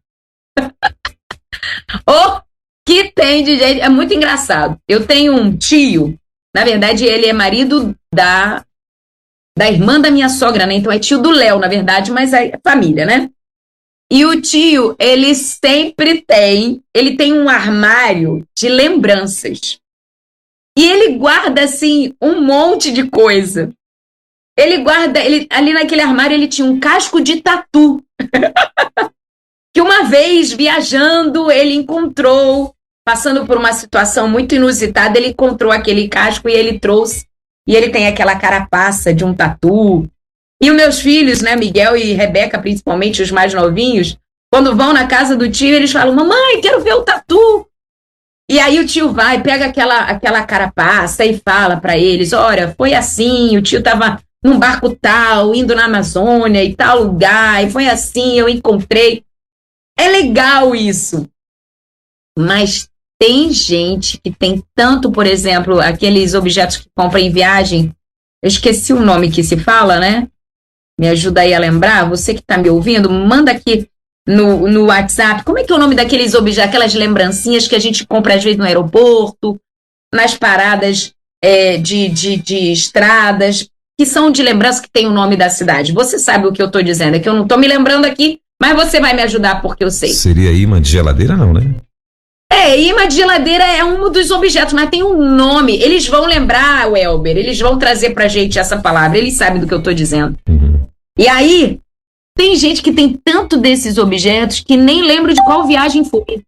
O que tem de gente... É muito engraçado. Eu tenho um tio, na verdade ele é marido da irmã da minha sogra, né? Então é tio do Léo, na verdade, mas é família, né? E o tio, ele tem um armário de lembranças. E ele guarda, assim, um monte de coisa. Ali naquele armário, ele tinha um casco de tatu. Que uma vez, viajando, ele encontrou, passando por uma situação muito inusitada, ele encontrou aquele casco e ele trouxe. E ele tem aquela carapaça de um tatu. E os meus filhos, né, Miguel e Rebeca, principalmente os mais novinhos, quando vão na casa do tio, eles falam, mamãe, quero ver o tatu. E aí o tio vai, pega aquela carapaça e fala para eles, olha, foi assim, o tio tava num barco tal, indo na Amazônia e tal lugar, e foi assim, eu encontrei. É legal isso. Mas tem gente que tem tanto, por exemplo, aqueles objetos que compra em viagem, eu esqueci o nome que se fala, né? Me ajuda aí a lembrar, você que está me ouvindo, manda aqui no WhatsApp, como é que é o nome daqueles objetos, aquelas lembrancinhas que a gente compra às vezes no aeroporto, nas paradas de estradas, que são de lembrança que tem o nome da cidade. Você sabe o que eu estou dizendo, é que eu não estou me lembrando aqui, mas você vai me ajudar porque eu sei. Seria imã de geladeira, não, né? Imã de geladeira é um dos objetos, mas tem um nome. Eles vão lembrar, Welber, eles vão trazer pra gente essa palavra, eles sabem do que eu estou dizendo. Uhum. E aí, tem gente que tem tanto desses objetos que nem lembra de qual viagem foi.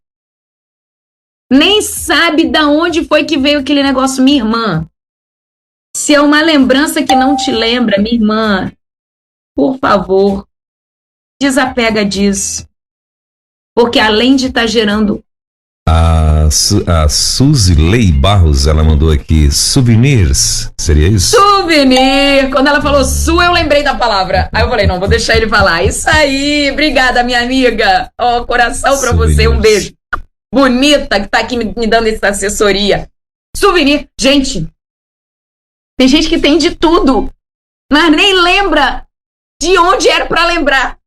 Nem sabe de onde foi que veio aquele negócio. Minha irmã, se é uma lembrança que não te lembra, minha irmã, por favor, desapega disso. Porque além de estar gerando... A Suzilei Barros, ela mandou aqui souvenirs, seria isso? Souvenir! Quando ela falou eu lembrei da palavra. Aí eu falei, não, vou deixar ele falar. Isso aí, obrigada, minha amiga. Ó, coração pra você, um beijo. Bonita que tá aqui me dando essa assessoria. Souvenir, gente, tem gente que tem de tudo, mas nem lembra de onde era pra lembrar.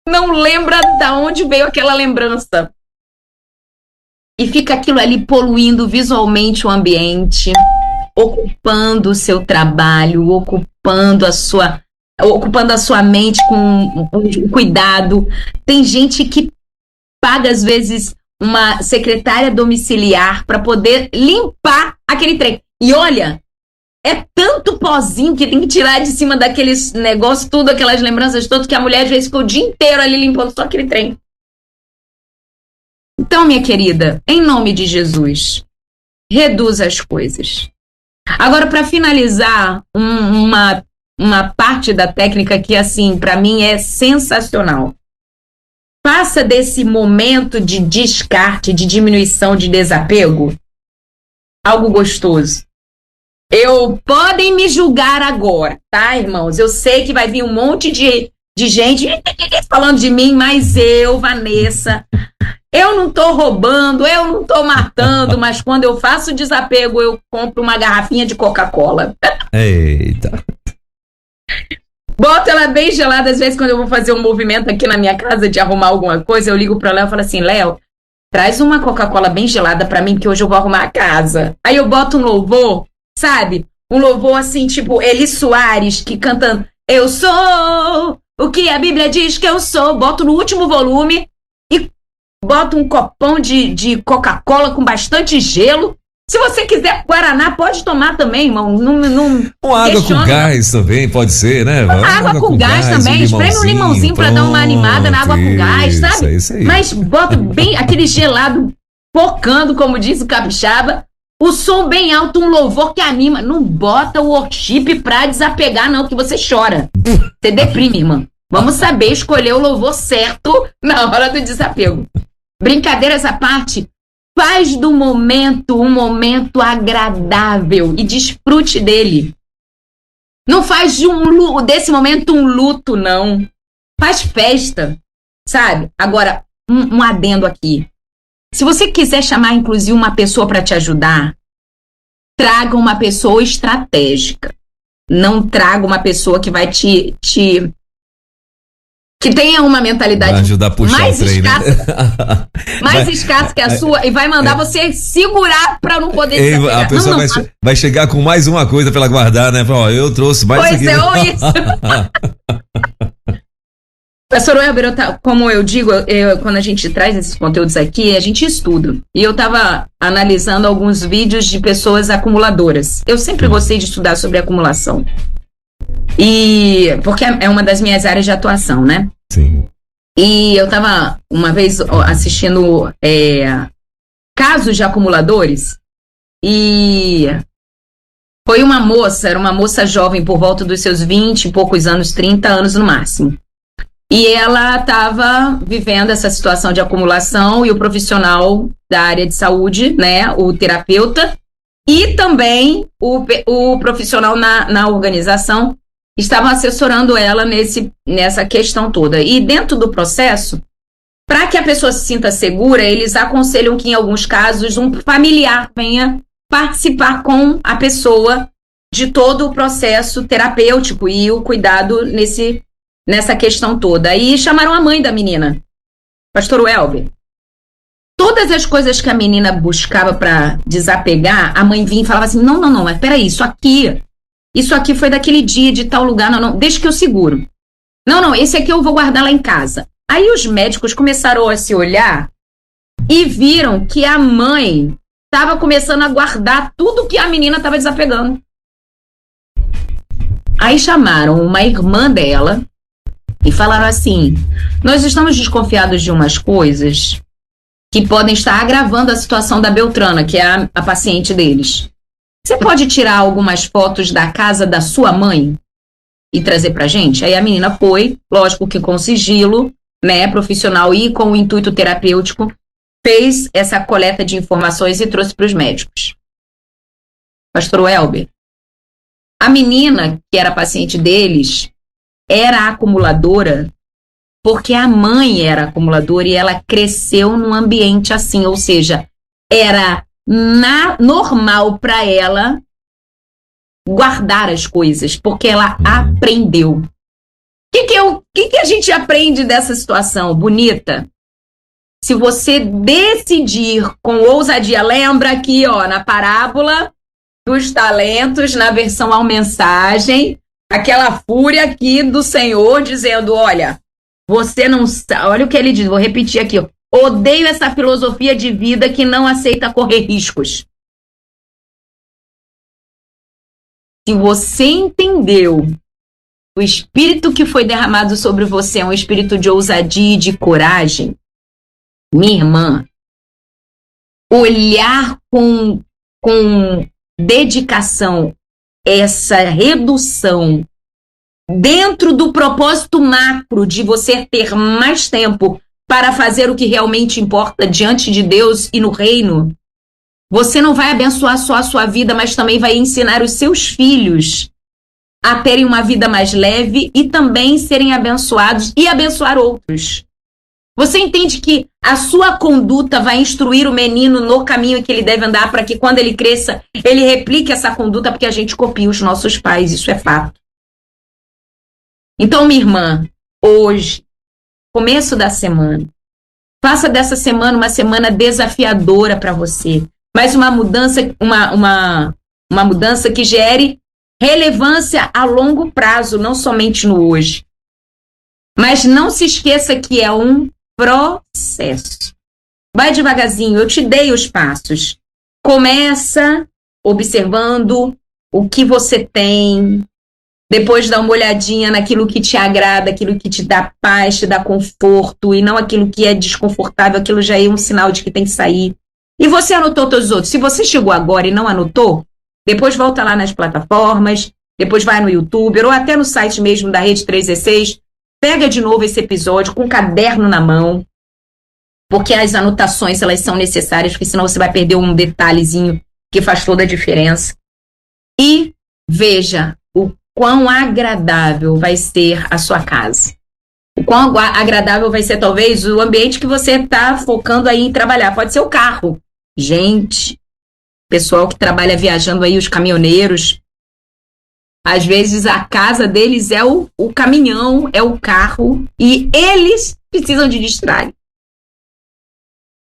Não lembra de onde veio aquela lembrança. E fica aquilo ali poluindo visualmente o ambiente, ocupando o seu trabalho, ocupando a sua mente com cuidado. Tem gente que paga, às vezes, uma secretária domiciliar para poder limpar aquele trem. E olha, é tanto pozinho que tem que tirar de cima daqueles negócios, tudo, aquelas lembranças todas, que a mulher às vezes ficou o dia inteiro ali limpando só aquele trem. Então, minha querida, em nome de Jesus, reduza as coisas. Agora, para finalizar, uma parte da técnica que, assim, para mim é sensacional. Faça desse momento de descarte, de diminuição, de desapego, algo gostoso. Podem me julgar agora, tá, irmãos? Eu sei que vai vir um monte de gente falando de mim, mas eu, Vanessa... Eu não tô roubando, eu não tô matando, mas quando eu faço desapego, eu compro uma garrafinha de Coca-Cola. Eita. Boto ela bem gelada, às vezes quando eu vou fazer um movimento aqui na minha casa de arrumar alguma coisa, eu ligo pro Léo e falo assim, Léo, traz uma Coca-Cola bem gelada pra mim, que hoje eu vou arrumar a casa. Aí eu boto um louvor, sabe? Um louvor assim, tipo Eli Soares, que cantando, eu sou o que a Bíblia diz que eu sou. Boto no último volume e bota um copão de Coca-Cola com bastante gelo. Se você quiser Guaraná, pode tomar também, irmão. Ou água com gás também, pode ser, né? Água com gás também. Espreme um limãozinho pra dar uma animada na água com gás, sabe? Isso aí. Mas bota bem aquele gelado focando, como diz o capixaba. O som bem alto, um louvor que anima. Não bota o worship pra desapegar, não, que você chora. Você deprime, irmão. Vamos saber escolher o louvor certo na hora do desapego. Brincadeiras à parte, faz do momento um momento agradável e desfrute dele. Não faz desse momento um luto, não. Faz festa, sabe? Agora, um adendo aqui. Se você quiser chamar, inclusive, uma pessoa para te ajudar, traga uma pessoa estratégica. Não traga uma pessoa que vai que tenha uma mentalidade mais escassa, mais escassa que a sua, e vai mandar você segurar para não poder desapegar. A pessoa vai chegar com mais uma coisa para ela guardar, né? Ó, eu trouxe mais isso aqui. Pois é, ou isso. Pastor Welber, como eu digo, quando a gente traz esses conteúdos aqui, a gente estuda. E eu estava analisando alguns vídeos de pessoas acumuladoras. Eu sempre gostei de estudar sobre acumulação. Porque é uma das minhas áreas de atuação, né? Sim. E eu estava uma vez assistindo casos de acumuladores e foi era uma moça jovem por volta dos seus 20 e poucos anos, 30 anos no máximo. E ela estava vivendo essa situação de acumulação e o profissional da área de saúde, né, o terapeuta, e também o profissional na organização estavam assessorando ela nessa questão toda. E dentro do processo, para que a pessoa se sinta segura, eles aconselham que, em alguns casos, um familiar venha participar com a pessoa de todo o processo terapêutico e o cuidado nessa questão toda. E chamaram a mãe da menina, Pastor Welber. Todas as coisas que a menina buscava para desapegar, a mãe vinha e falava assim, não, mas peraí, isso aqui foi daquele dia, de tal lugar, não, deixa que eu seguro. Não, esse aqui eu vou guardar lá em casa. Aí os médicos começaram a se olhar e viram que a mãe estava começando a guardar tudo que a menina estava desapegando. Aí chamaram uma irmã dela e falaram assim, nós estamos desconfiados de umas coisas que podem estar agravando a situação da Beltrana, que é a paciente deles. Você pode tirar algumas fotos da casa da sua mãe e trazer pra gente? Aí a menina foi, lógico que com sigilo, né, profissional e com o intuito terapêutico, fez essa coleta de informações e trouxe para os médicos. Pastor Welber, a menina que era paciente deles era acumuladora porque a mãe era acumuladora e ela cresceu num ambiente assim, ou seja, era normal para ela guardar as coisas, porque ela aprendeu. O que a gente aprende dessa situação bonita? Se você decidir com ousadia, lembra aqui, ó, na parábola dos talentos, na versão ao mensagem, aquela fúria aqui do Senhor dizendo, olha, você não sabe, olha o que ele diz, vou repetir aqui, ó, odeio essa filosofia de vida que não aceita correr riscos. Se você entendeu, o espírito que foi derramado sobre você é um espírito de ousadia e de coragem, minha irmã, olhar com dedicação essa redução dentro do propósito macro de você ter mais tempo para fazer o que realmente importa diante de Deus e no reino, você não vai abençoar só a sua vida, mas também vai ensinar os seus filhos a terem uma vida mais leve e também serem abençoados e abençoar outros. Você entende que a sua conduta vai instruir o menino no caminho que ele deve andar para que quando ele cresça, ele replique essa conduta, porque a gente copia os nossos pais, isso é fato. Então, minha irmã, hoje, começo da semana, faça dessa semana uma semana desafiadora para você, mas uma mudança, uma mudança que gere relevância a longo prazo, não somente no hoje. Mas não se esqueça que é um processo. Vai devagarzinho, eu te dei os passos. Começa observando o que você tem, depois dá uma olhadinha naquilo que te agrada, aquilo que te dá paz, te dá conforto, e não aquilo que é desconfortável, aquilo já é um sinal de que tem que sair. E você anotou todos os outros. Se você chegou agora e não anotou, depois volta lá nas plataformas, depois vai no YouTube, ou até no site mesmo da Rede 316, pega de novo esse episódio com um caderno na mão, porque as anotações elas são necessárias, porque senão você vai perder um detalhezinho que faz toda a diferença. E veja o quão agradável vai ser a sua casa. O quão agradável vai ser, talvez, o ambiente que você está focando aí em trabalhar. Pode ser o carro. Gente, pessoal que trabalha viajando aí, os caminhoneiros, às vezes a casa deles é o caminhão, é o carro, e eles precisam de distrair.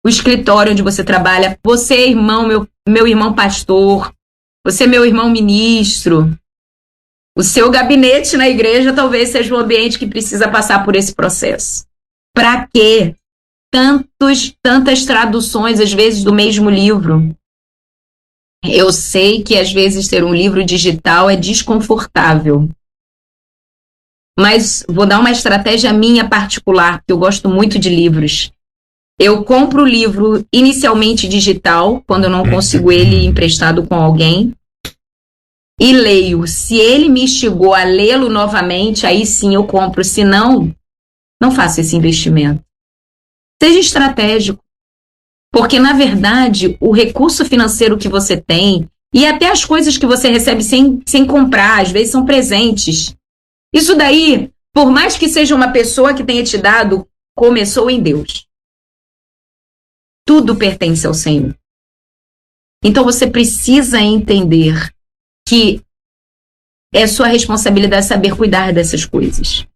O escritório onde você trabalha, você, irmão, meu irmão pastor, você, meu irmão ministro, O seu gabinete na igreja talvez seja um ambiente que precisa passar por esse processo. Para quê? Tantas traduções, às vezes, do mesmo livro. Eu sei que, às vezes, ter um livro digital é desconfortável. Mas vou dar uma estratégia minha particular, porque eu gosto muito de livros. Eu compro o livro inicialmente digital, quando eu não consigo ele emprestado com alguém, e leio. Se ele me instigou a lê-lo novamente, aí sim eu compro. Se não, não faço esse investimento. Seja estratégico. Porque, na verdade, o recurso financeiro que você tem, e até as coisas que você recebe sem comprar, às vezes são presentes. Isso daí, por mais que seja uma pessoa que tenha te dado, começou em Deus. Tudo pertence ao Senhor. Então você precisa entender que é sua responsabilidade saber cuidar dessas coisas.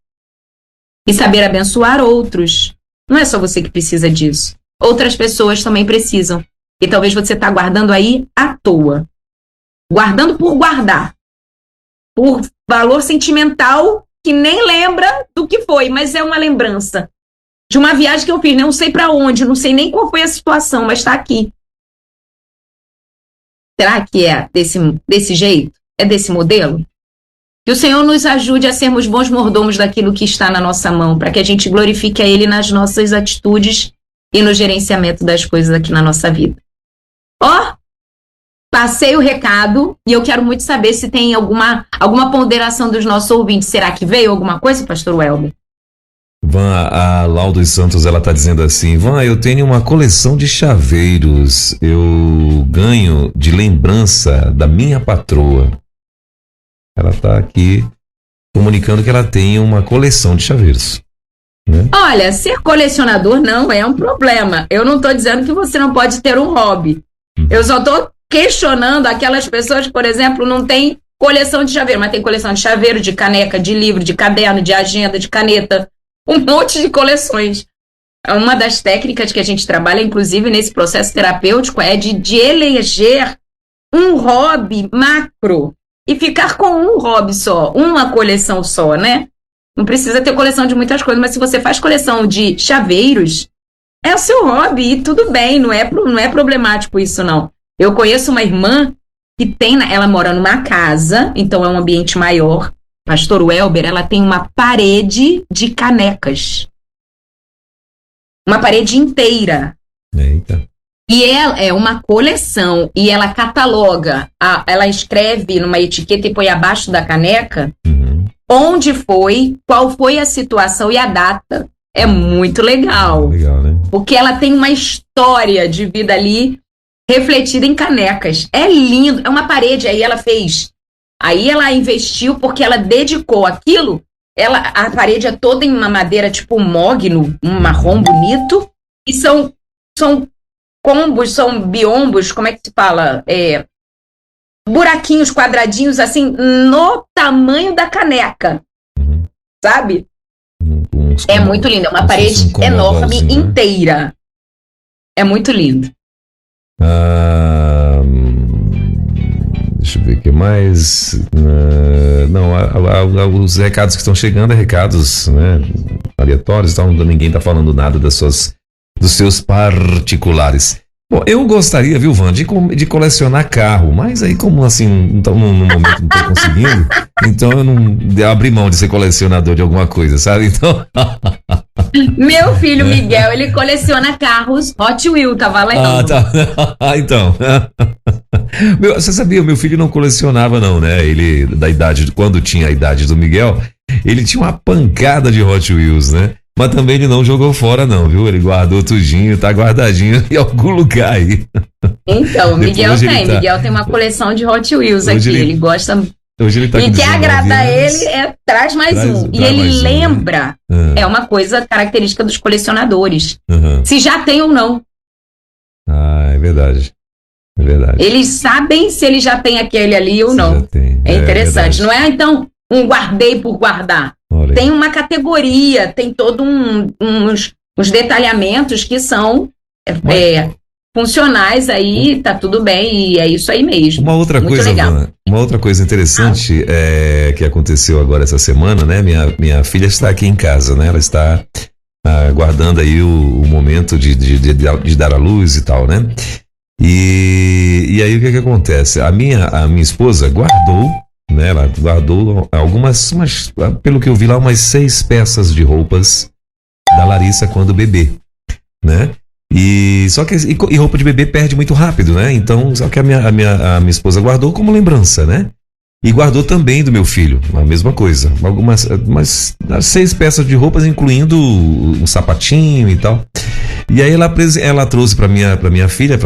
E saber abençoar outros. Não é só você que precisa disso. Outras pessoas também precisam. E talvez você está guardando aí à toa. Guardando por guardar. Por valor sentimental que nem lembra do que foi, mas é uma lembrança. De uma viagem que eu fiz, não sei para onde, não sei nem qual foi a situação, mas está aqui. Será que é desse jeito? É desse modelo? Que o Senhor nos ajude a sermos bons mordomos daquilo que está na nossa mão, para que a gente glorifique a Ele nas nossas atitudes e no gerenciamento das coisas aqui na nossa vida. Passei o recado e eu quero muito saber se tem alguma ponderação dos nossos ouvintes. Será que veio alguma coisa, pastor Welber? A Lau dos Santos, ela tá dizendo assim: eu tenho uma coleção de chaveiros, eu ganho de lembrança da minha patroa. Ela tá aqui comunicando que ela tem uma coleção de chaveiros, né? Olha, ser colecionador não é um problema. Eu não tô dizendo que você não pode ter um hobby. Eu só tô questionando aquelas pessoas que, por exemplo, não têm coleção de chaveiro, mas tem coleção de chaveiro, de caneca, de livro, de caderno, de agenda, de caneta. Um monte de coleções. Uma das técnicas que a gente trabalha, inclusive, nesse processo terapêutico, é de eleger um hobby macro e ficar com um hobby só, uma coleção só, né? Não precisa ter coleção de muitas coisas, mas se você faz coleção de chaveiros, é o seu hobby e tudo bem, não é problemático isso, não. Eu conheço uma irmã que ela mora numa casa, então é um ambiente maior. Pastor Welber, ela tem uma parede de canecas. Uma parede inteira. Eita. E ela é uma coleção. E ela cataloga, ela escreve numa etiqueta e põe abaixo da caneca onde foi, qual foi a situação e a data. É muito legal. Legal, né? Porque ela tem uma história de vida ali refletida em canecas. É lindo. É uma parede, aí ela fez. Aí ela investiu porque ela dedicou aquilo. A parede é toda em uma madeira tipo mogno, um marrom bonito. E são combos, são biombos, como é que se fala? Buraquinhos, quadradinhos, assim, no tamanho da caneca. Sabe? É muito lindo. É uma parede enorme, né? Inteira. É muito lindo. Deixa eu ver o que mais. Os recados que estão chegando é recados, né, aleatórios, então ninguém está falando nada dos seus particulares. Bom, eu gostaria, viu, Van, de colecionar carro, mas aí como assim, no momento não estou conseguindo, então eu não abri mão de ser colecionador de alguma coisa, sabe? Então... Meu filho Miguel, ele coleciona carros Hot Wheels, tá valendo? Tá. Então. Você sabia, meu filho não colecionava não, né? Ele, quando tinha a idade do Miguel, ele tinha uma pancada de Hot Wheels, né? Mas também ele não jogou fora não, viu? Ele guardou tudinho, tá guardadinho em algum lugar aí. Então, Miguel tem uma coleção de Hot Wheels aqui, ele gosta... Hoje ele tá e quer agradar ele, traz mais um. E ele lembra, é uma coisa característica dos colecionadores. Se já tem ou não. É verdade. É verdade. Eles sabem se ele já tem aquele ali ou não. É interessante. Não é, então, um guardei por guardar. Olha. Tem uma categoria, tem todo uns detalhamentos que são funcionais aí, tá tudo bem, e é isso aí mesmo. Uma outra Muito coisa, legal. Van, uma outra coisa interessante que aconteceu agora essa semana, né? Minha filha está aqui em casa, né? Ela está aguardando aí o momento de dar à luz e tal, né? E aí o que acontece? A minha esposa guardou, né? Ela guardou pelo que eu vi lá, umas 6 peças de roupas da Larissa quando bebê, né? E roupa de bebê perde muito rápido, né? Então, só que a minha esposa guardou como lembrança, né? E guardou também do meu filho, a mesma coisa. Umas 6 peças de roupas, incluindo um sapatinho e tal. E aí ela trouxe pra minha filha,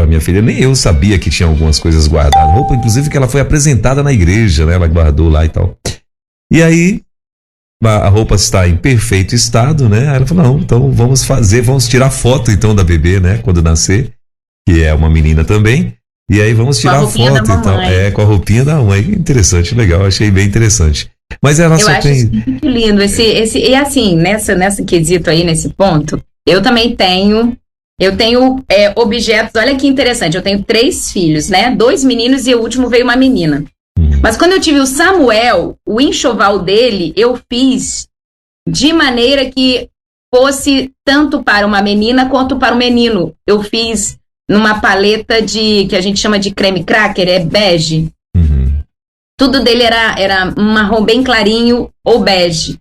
nem eu sabia que tinha algumas coisas guardadas. Roupa, inclusive, que ela foi apresentada na igreja, né? Ela guardou lá e tal. E aí, a roupa está em perfeito estado, né? Aí ela falou, não, então vamos tirar foto então da bebê, né? Quando nascer, que é uma menina também. E aí vamos tirar foto e tal. Com a roupinha da mãe. Interessante, legal, achei bem interessante. Mas ela eu só acho tem... muito lindo e assim, nessa quesito aí, nesse ponto, eu também tenho objetos, olha que interessante, eu tenho 3 filhos, né? 2 meninos e o último veio uma menina. Mas quando eu tive o Samuel, o enxoval dele, eu fiz de maneira que fosse tanto para uma menina quanto para um menino. Eu fiz numa paleta que a gente chama de creme cracker, é bege. Tudo dele era um marrom bem clarinho ou bege.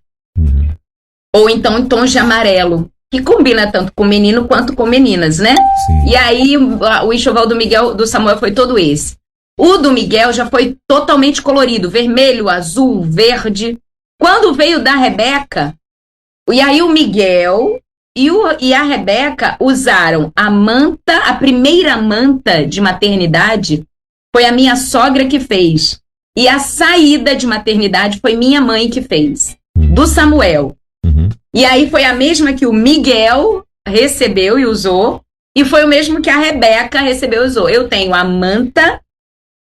Ou então em tons de amarelo, que combina tanto com menino quanto com meninas, né? Sim. E aí o enxoval do Samuel foi todo esse. O do Miguel já foi totalmente colorido, vermelho, azul, verde. Quando veio da Rebeca, e aí o Miguel e a Rebeca usaram a primeira manta de maternidade foi a minha sogra que fez. E a saída de maternidade foi minha mãe que fez, do Samuel. E aí foi a mesma que o Miguel recebeu e usou, e foi o mesmo que a Rebeca recebeu e usou. Eu tenho a manta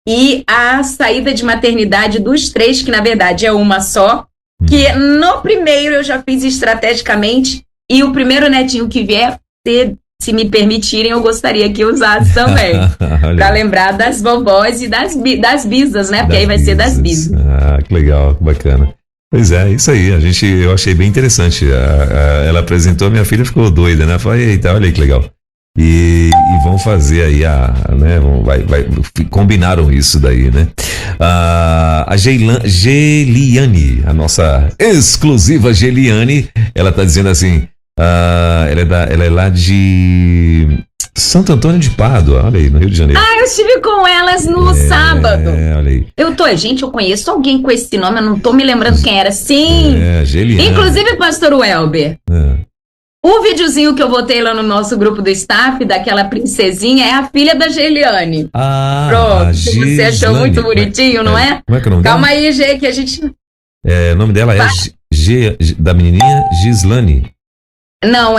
e a saída de maternidade dos 3, que na verdade é uma só, que no primeiro eu já fiz estrategicamente, e o primeiro netinho que vier, se me permitirem, eu gostaria que usasse também, para lembrar das vovós e das bisas, né? Porque aí vai ser das bisas. Ah, que legal, que bacana. Pois é, isso aí, eu achei bem interessante. Ela apresentou, minha filha ficou doida, né? Falei, eita, olha aí que legal. E vão fazer aí né? Combinaram isso daí, né? A Geliane, a nossa exclusiva Geliane, ela tá dizendo assim, ela é lá de Santo Antônio de Pádua, olha aí, no Rio de Janeiro. Eu estive com elas no sábado. Olha aí. Eu conheço alguém com esse nome, eu não tô me lembrando quem era. Sim. Geliane. Inclusive, pastor Welber. O videozinho que eu botei lá no nosso grupo do staff, daquela princesinha, é a filha da Geliane. Pronto, você achou muito bonitinho, não é? Como é que é o nome dela? Calma aí, Gê, que a gente... O nome dela é da menininha Gislane. Não,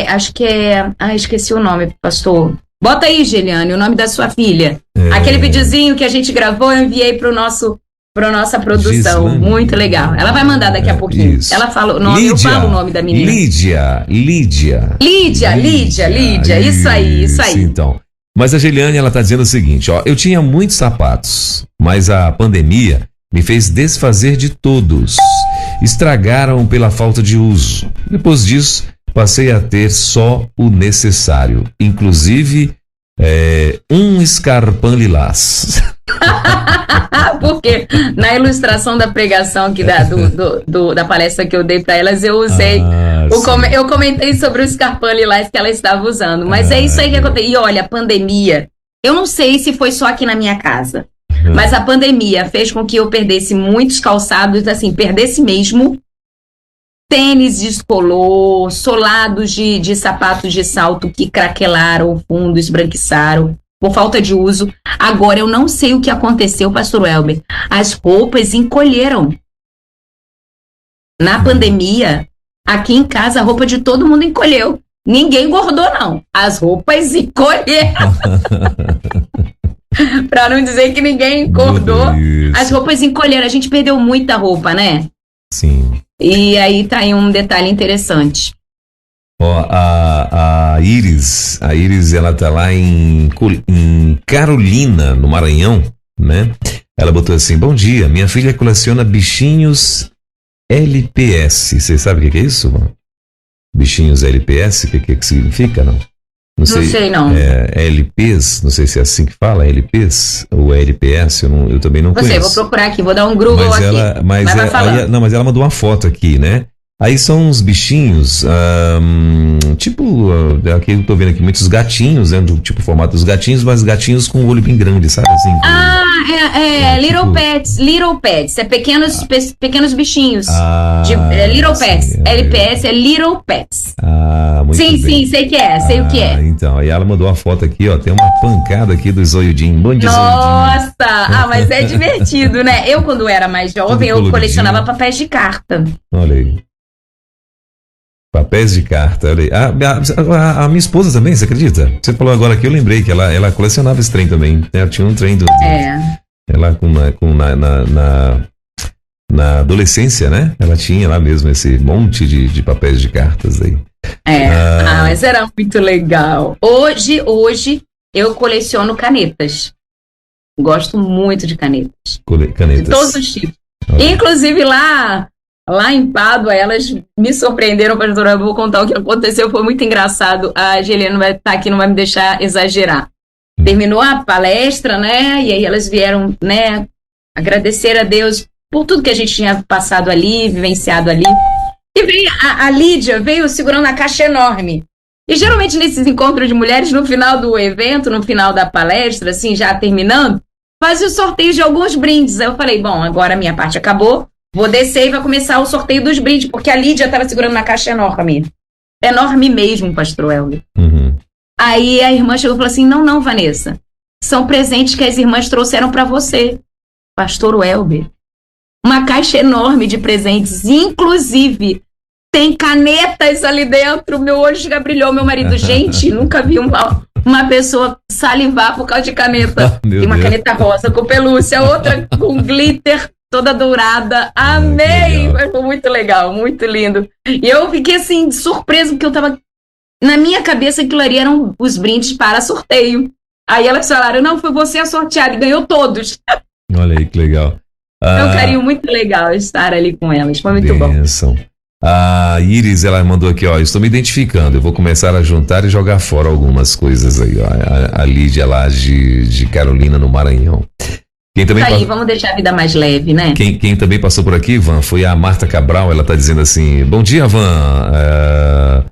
acho que é... esqueci o nome, pastor. Bota aí, Geliane, o nome da sua filha. Aquele videozinho que a gente gravou, eu enviei para nossa produção. Gislane. Muito legal. Ela vai mandar daqui a pouquinho. Isso. Ela fala o nome, Lídia, eu falo o nome da menina. Lídia. Isso aí. Então. Mas a Geliane, ela tá dizendo o seguinte, eu tinha muitos sapatos, mas a pandemia me fez desfazer de todos. Estragaram pela falta de uso. Depois disso, passei a ter só o necessário, inclusive um escarpão lilás. Porque na ilustração da pregação aqui da palestra que eu dei para elas, eu usei, eu comentei sobre o escarpão lilás que ela estava usando, mas é isso aí que aconteceu. E olha, a pandemia, eu não sei se foi só aqui na minha casa, mas a pandemia fez com que eu perdesse muitos calçados, assim, perdesse mesmo. Tênis descolou, solados de sapatos de salto que craquelaram o fundo, esbranquiçaram por falta de uso. Agora, eu não sei o que aconteceu, pastor Welber. As roupas encolheram. Na pandemia, aqui em casa, a roupa de todo mundo encolheu. Ninguém engordou, não. As roupas encolheram. Pra não dizer que ninguém engordou, as roupas encolheram. A gente perdeu muita roupa, né? Sim. E aí tá aí um detalhe interessante. Ó, a Iris, ela tá lá em Carolina, no Maranhão, né? Ela botou assim: bom dia, minha filha coleciona bichinhos LPS. Você sabe o que é isso, mano? Bichinhos LPS, o que significa, não? Não sei, não. LPs, não sei se é assim que fala, LPs ou LPS, eu também não conheço. Vou procurar aqui, vou dar um Google aqui. Mas ela mandou uma foto aqui, né? Aí são uns bichinhos, tipo, aqui eu tô vendo aqui muitos gatinhos, né? Tipo o formato dos gatinhos, mas gatinhos com o olho bem grande, sabe? Assim, Little Pets, é pequenos bichinhos. Little Pets, sim, LPS é Little Pets. Muito sim, bem. sei o que é. Então, aí ela mandou uma foto aqui, ó, tem uma pancada aqui do zoiudinho, bom de zoiudinho. Nossa, mas é divertido, né? Eu, quando era mais jovem, eu colecionava papéis de carta. Olha aí. Papéis de carta, olha aí. A minha esposa também, você acredita? Você falou agora aqui, eu lembrei que ela colecionava esse trem também. Ela tinha um trem ela na adolescência, né? Ela tinha lá mesmo esse monte de papéis de cartas aí. Mas era muito legal. Hoje eu coleciono canetas. Gosto muito de canetas. Canetas. De todos os tipos. Inclusive lá em Pádua, elas me surpreenderam, pastora. Eu vou contar o que aconteceu, foi muito engraçado. A Geliana vai estar aqui, não vai me deixar exagerar. Terminou a palestra, né? E aí elas vieram, né, agradecer a Deus por tudo que a gente tinha passado ali, vivenciado ali. E veio a Lídia, veio segurando a caixa enorme. E geralmente nesses encontros de mulheres, no final do evento, no final da palestra, assim, já terminando, fazia o sorteio de alguns brindes. Aí eu falei, bom, agora a minha parte acabou. Vou descer e vai começar o sorteio dos brindes, porque a Lídia estava segurando na caixa enorme. Enorme mesmo, pastor Elber. Uhum. Aí a irmã chegou e falou assim, não, Vanessa, são presentes que as irmãs trouxeram para você, pastor Elber. Uma caixa enorme de presentes, inclusive tem canetas ali dentro. Meu olho já brilhou, meu marido. Gente, nunca vi uma pessoa salivar por causa de caneta. Tem uma caneta rosa com pelúcia, outra com glitter, toda dourada. Amei! Foi muito legal, muito lindo. E eu fiquei assim, surpresa, porque eu tava... Na minha cabeça, aquilo ali eram os brindes para sorteio. Aí elas falaram, não, foi você a sorteada e ganhou todos. Olha aí, que legal. É um carinho muito legal estar ali com elas, foi muito bom. A Iris, ela mandou aqui, ó, estou me identificando, eu vou começar a juntar e jogar fora algumas coisas aí, ó. A Lídia lá de Carolina, no Maranhão. Quem também vamos deixar a vida mais leve, né? Quem também passou por aqui, Van, foi a Marta Cabral. Ela tá dizendo assim, bom dia, Van.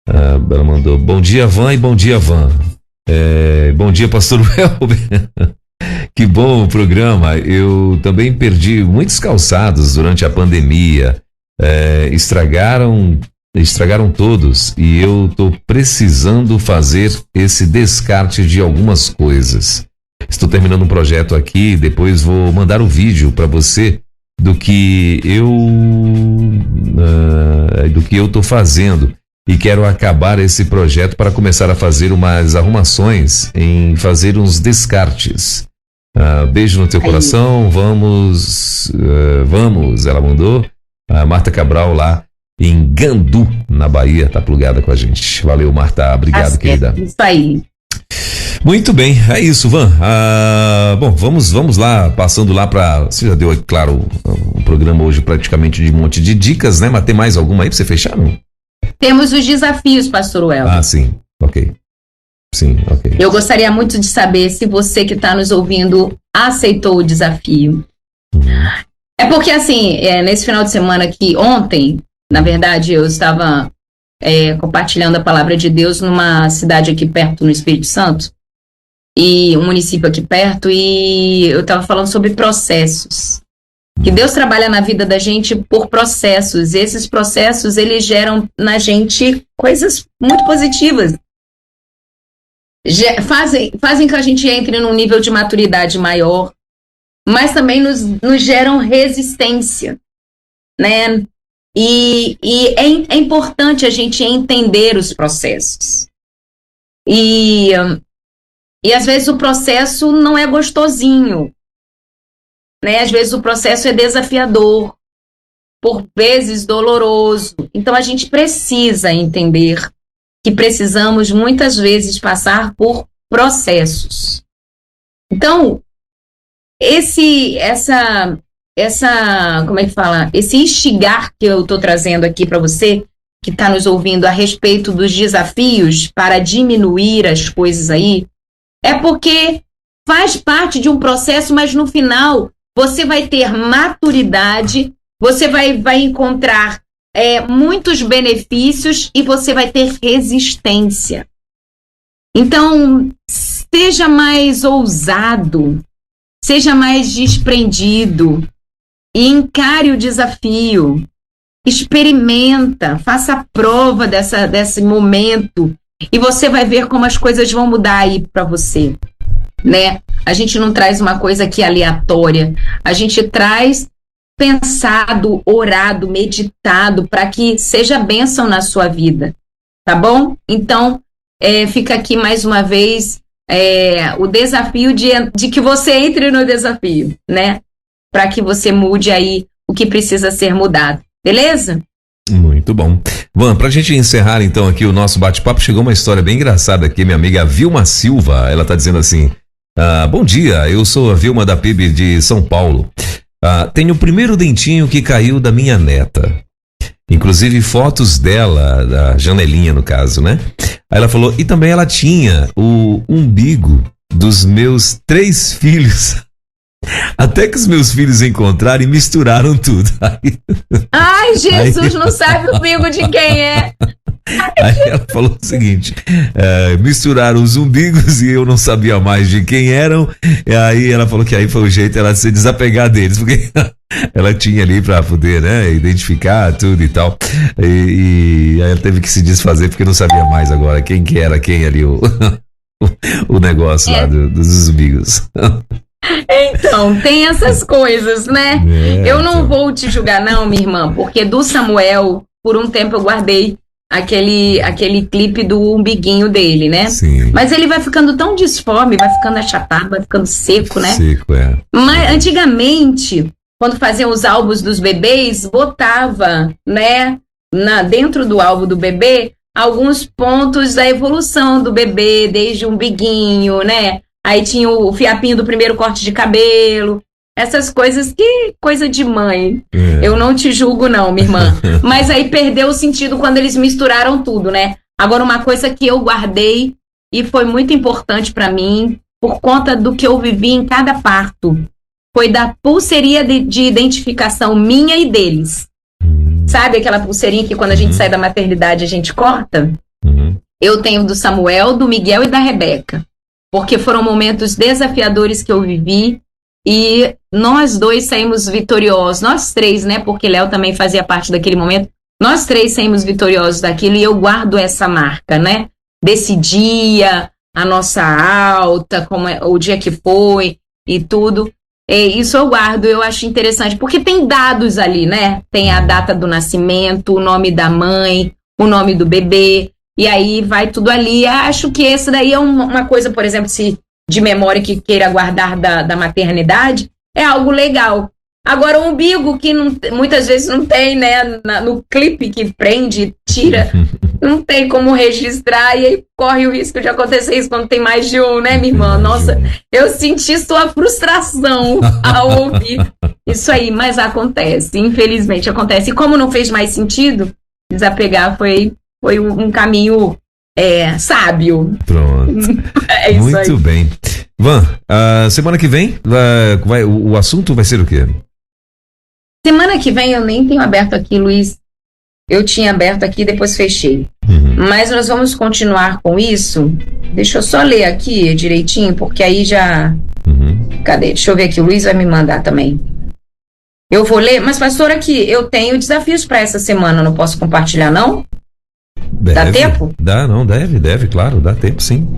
Ela mandou, bom dia, Van, e bom dia, Van. Bom dia, pastor Welber. Que bom o programa. Eu também perdi muitos calçados durante a pandemia. Estragaram todos e eu tô precisando fazer esse descarte de algumas coisas. Estou terminando um projeto aqui, depois vou mandar o vídeo para você do que eu tô fazendo e quero acabar esse projeto para começar a fazer umas arrumações em fazer uns descartes. Beijo no teu coração, vamos, ela mandou. A Marta Cabral lá em Gandu, na Bahia, tá plugada com a gente. Valeu, Marta, obrigado, querida. Isso aí. Muito bem, é isso, Van. Bom, vamos lá, passando lá para... Você já deu, claro, um programa hoje praticamente de um monte de dicas, né? Mas tem mais alguma aí para você fechar, não? Temos os desafios, pastor Welber. Sim, ok. Sim, ok. Eu gostaria muito de saber se você que está nos ouvindo aceitou o desafio. É porque, assim, nesse final de semana aqui, ontem, na verdade, eu estava compartilhando a palavra de Deus numa cidade aqui perto, no Espírito Santo, e um município aqui perto, e eu estava falando sobre processos. Que Deus trabalha na vida da gente por processos. E esses processos, eles geram na gente coisas muito positivas. Fazem que a gente entre num nível de maturidade maior, mas também nos geram resistência, né? E é importante a gente entender os processos. E às vezes o processo não é gostosinho, né? Às vezes o processo é desafiador. por vezes doloroso. Então a gente precisa entender que precisamos muitas vezes passar por processos. Então, como é que fala? Esse instigar que eu estou trazendo aqui para você, que está nos ouvindo a respeito dos desafios para diminuir as coisas aí, é porque faz parte de um processo, mas no final você vai ter maturidade, você vai encontrar muitos benefícios e você vai ter resistência. Então, seja mais ousado, seja mais desprendido e encare o desafio. Experimenta, faça a prova desse momento e você vai ver como as coisas vão mudar aí para você, né? A gente não traz uma coisa aqui aleatória, a gente traz pensado, orado, meditado para que seja bênção na sua vida, tá bom? Então, fica aqui mais uma vez o desafio de que você entre no desafio, né? Para que você mude aí o que precisa ser mudado. Beleza? Muito bom. Van, pra gente encerrar então aqui o nosso bate-papo, chegou uma história bem engraçada aqui, minha amiga Vilma Silva, ela tá dizendo assim, bom dia, eu sou a Vilma da PIB de São Paulo, tenho o primeiro dentinho que caiu da minha neta, inclusive fotos dela, da janelinha no caso, né? Aí ela falou, e também ela tinha o umbigo dos meus 3 filhos. Até que os meus filhos encontraram e misturaram tudo. Ai, Jesus, não sabe o umbigo de quem é. Aí ela falou o seguinte, misturaram os umbigos e eu não sabia mais de quem eram. E aí ela falou que aí foi o jeito ela de se desapegar deles, porque ela tinha ali pra poder, né, identificar tudo e tal. E aí ela teve que se desfazer porque não sabia mais agora quem que era quem ali, o negócio lá dos umbigos. Então, tem essas coisas, né? Eu não vou te julgar não, minha irmã, porque do Samuel, por um tempo eu guardei aquele clipe do umbiguinho dele, né? Sim. Mas ele vai ficando tão disforme, vai ficando achatado, vai ficando seco, né? Seco, Mas antigamente, quando faziam os álbuns dos bebês, botava, né, dentro do álbum do bebê, alguns pontos da evolução do bebê, desde o umbiguinho, né? Aí tinha o fiapinho do primeiro corte de cabelo, essas coisas que coisa de mãe. Eu não te julgo não, minha irmã. Mas aí perdeu o sentido quando eles misturaram tudo, né? Agora, uma coisa que eu guardei e foi muito importante pra mim, por conta do que eu vivi em cada parto, foi da pulseirinha de identificação minha e deles. Sabe aquela pulseirinha que quando a gente sai da maternidade a gente corta? Eu tenho do Samuel, do Miguel e da Rebeca. Porque foram momentos desafiadores que eu vivi e nós 2 saímos vitoriosos, nós 3, né, porque Léo também fazia parte daquele momento, nós 3 saímos vitoriosos daquilo e eu guardo essa marca, né, desse dia, a nossa alta, o dia que foi e tudo, isso eu guardo, eu acho interessante, porque tem dados ali, né, tem a data do nascimento, o nome da mãe, o nome do bebê, e aí vai tudo ali. Acho que esse daí é uma coisa, por exemplo, se de memória que queira guardar da maternidade, é algo legal. Agora, o umbigo, que muitas vezes não tem, né, no clipe que prende, tira, não tem como registrar, e aí corre o risco de acontecer isso quando tem mais de um, né, minha irmã? Nossa, eu senti sua frustração ao ouvir isso aí, mas acontece, infelizmente acontece. E como não fez mais sentido, desapegar foi um caminho sábio. Pronto. É isso. Muito aí. bem. Van, semana que vem, o assunto vai ser o quê? Semana que vem eu nem tenho aberto aqui, Luiz. Eu tinha aberto aqui, depois fechei. Mas nós vamos continuar com isso. Deixa eu só ler aqui direitinho, porque aí já... Cadê? Deixa eu ver aqui, o Luiz vai me mandar também. Eu vou ler, mas pastora, aqui, eu tenho desafios para essa semana, não posso compartilhar, não? Dá tempo? Deve, claro, dá tempo sim.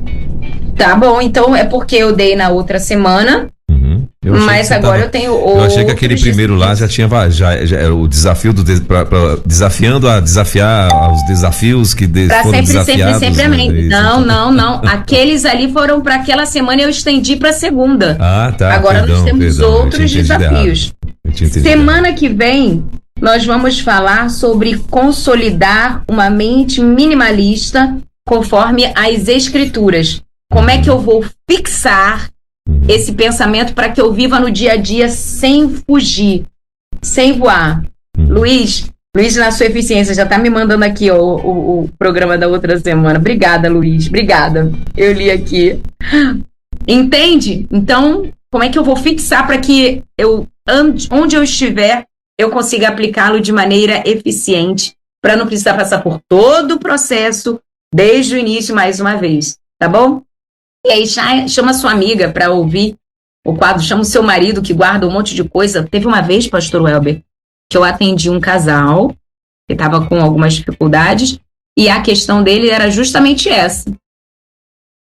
Tá bom, então é porque eu dei na outra semana, mas agora eu tenho Eu achei que aquele primeiro lá já tinha era o desafio desafiando a desafiar os desafios que foram desafiados. Sempre, amém. Não. Aqueles ali foram para aquela semana e eu estendi para segunda. Tá. Agora nós temos outros desafios. Semana que vem nós vamos falar sobre consolidar uma mente minimalista conforme as escrituras. Como é que eu vou fixar esse pensamento para que eu viva no dia a dia sem fugir, sem voar? Luiz, na sua eficiência, já tá me mandando aqui ó, o programa da outra semana. Obrigada, Luiz, obrigada. Eu li aqui. Entende? Então, como é que eu vou fixar para que onde eu estiver, eu consiga aplicá-lo de maneira eficiente, para não precisar passar por todo o processo, desde o início, mais uma vez, tá bom? E aí, chama sua amiga para ouvir o quadro, chama o seu marido que guarda um monte de coisa. Teve uma vez, pastor Welber, que eu atendi um casal que estava com algumas dificuldades, e a questão dele era justamente essa.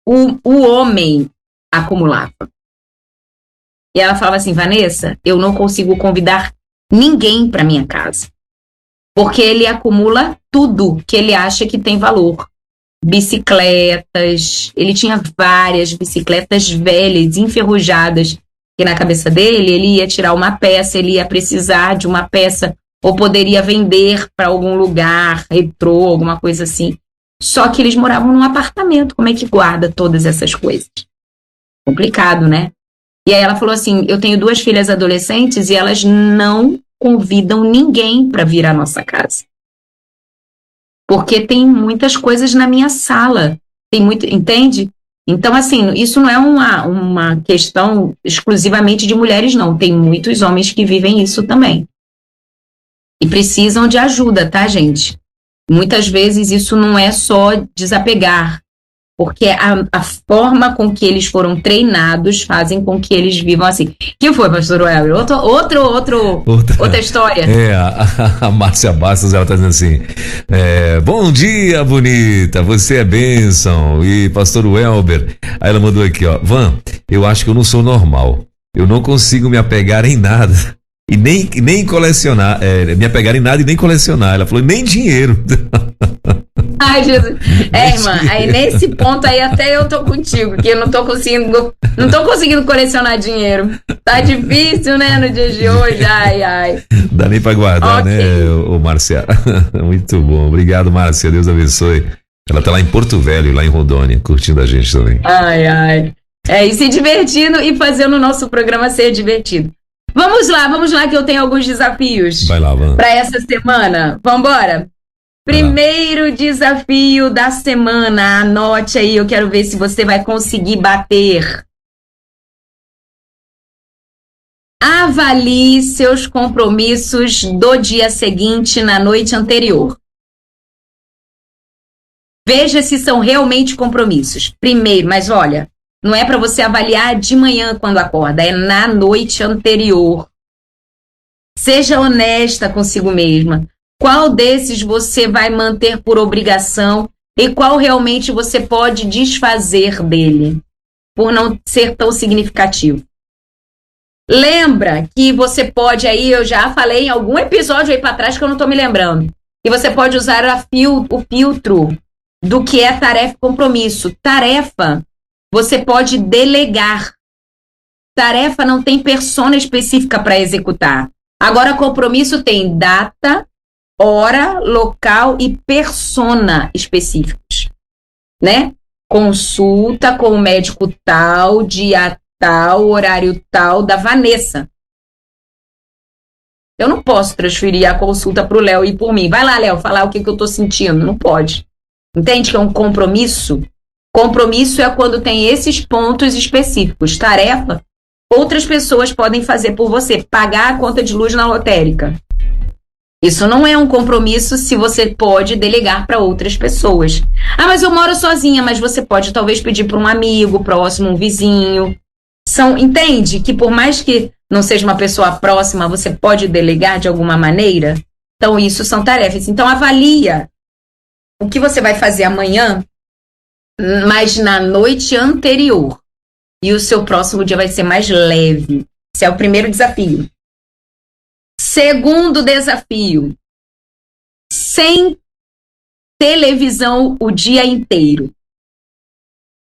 O homem acumulava. E ela falava assim, Vanessa, eu não consigo convidar ninguém para minha casa, porque ele acumula tudo que ele acha que tem valor. Bicicletas, ele tinha várias bicicletas velhas, enferrujadas, que na cabeça dele ele ia tirar uma peça, ele ia precisar de uma peça, ou poderia vender para algum lugar, retrô, alguma coisa assim. Só que eles moravam num apartamento, como é que guarda todas essas coisas? Complicado, né? E aí ela falou assim, eu tenho 2 filhas adolescentes e elas não convidam ninguém para vir à nossa casa. Porque tem muitas coisas na minha sala. Tem muito, entende? Então, assim, isso não é uma questão exclusivamente de mulheres, não. Tem muitos homens que vivem isso também. E precisam de ajuda, tá, gente? Muitas vezes isso não é só desapegar, porque a forma com que eles foram treinados fazem com que eles vivam assim. Que foi, pastor Welber? Outra história. A Márcia Bastos, ela tá dizendo assim, bom dia, bonita, você é bênção. E pastor Welber, aí ela mandou aqui, ó, Van, eu acho que eu não sou normal. Eu não consigo me apegar em nada. E nem colecionar, me apegar em nada e nem colecionar. Ela falou, nem dinheiro. Ai, Jesus. Irmã, aí nesse ponto aí até eu tô contigo, que eu não tô conseguindo colecionar dinheiro. Tá difícil, né, no dia de hoje, ai. Dá nem pra guardar, okay, né, ô Márcia? Muito bom, obrigado, Márcia, Deus abençoe. Ela tá lá em Porto Velho, lá em Rondônia, curtindo a gente também. Ai. E se divertindo e fazendo o nosso programa ser divertido. Vamos lá que eu tenho alguns desafios. Vai lá, Van. Pra essa semana. Vambora? Primeiro desafio da semana, anote aí, eu quero ver se você vai conseguir bater. Avalie seus compromissos do dia seguinte na noite anterior. Veja se são realmente compromissos. Primeiro, mas olha, não é para você avaliar de manhã quando acorda, é na noite anterior. Seja honesta consigo mesma. Qual desses você vai manter por obrigação e qual realmente você pode desfazer dele, por não ser tão significativo? Lembra que você pode aí, eu já falei em algum episódio aí para trás que eu não estou me lembrando, que você pode usar o filtro do que é tarefa e compromisso. Tarefa, você pode delegar. Tarefa não tem persona específica para executar. Agora, compromisso tem data, hora, local e persona específicos, né? Consulta com o médico tal, dia tal, horário tal, da Vanessa. Eu não posso transferir a consulta para o Léo e por mim. Vai lá, Léo, falar o que eu tô sentindo. Não pode. Entende que é um compromisso? Compromisso é quando tem esses pontos específicos. Tarefa, outras pessoas podem fazer por você. Pagar a conta de luz na lotérica. Isso não é um compromisso se você pode delegar para outras pessoas. Ah, mas eu moro sozinha, mas você pode talvez pedir para um amigo próximo, um vizinho. Entende que por mais que não seja uma pessoa próxima, você pode delegar de alguma maneira? Então, isso são tarefas. Então, avalia o que você vai fazer amanhã, mas na noite anterior. E o seu próximo dia vai ser mais leve. Esse é o primeiro desafio. Segundo desafio, sem televisão o dia inteiro.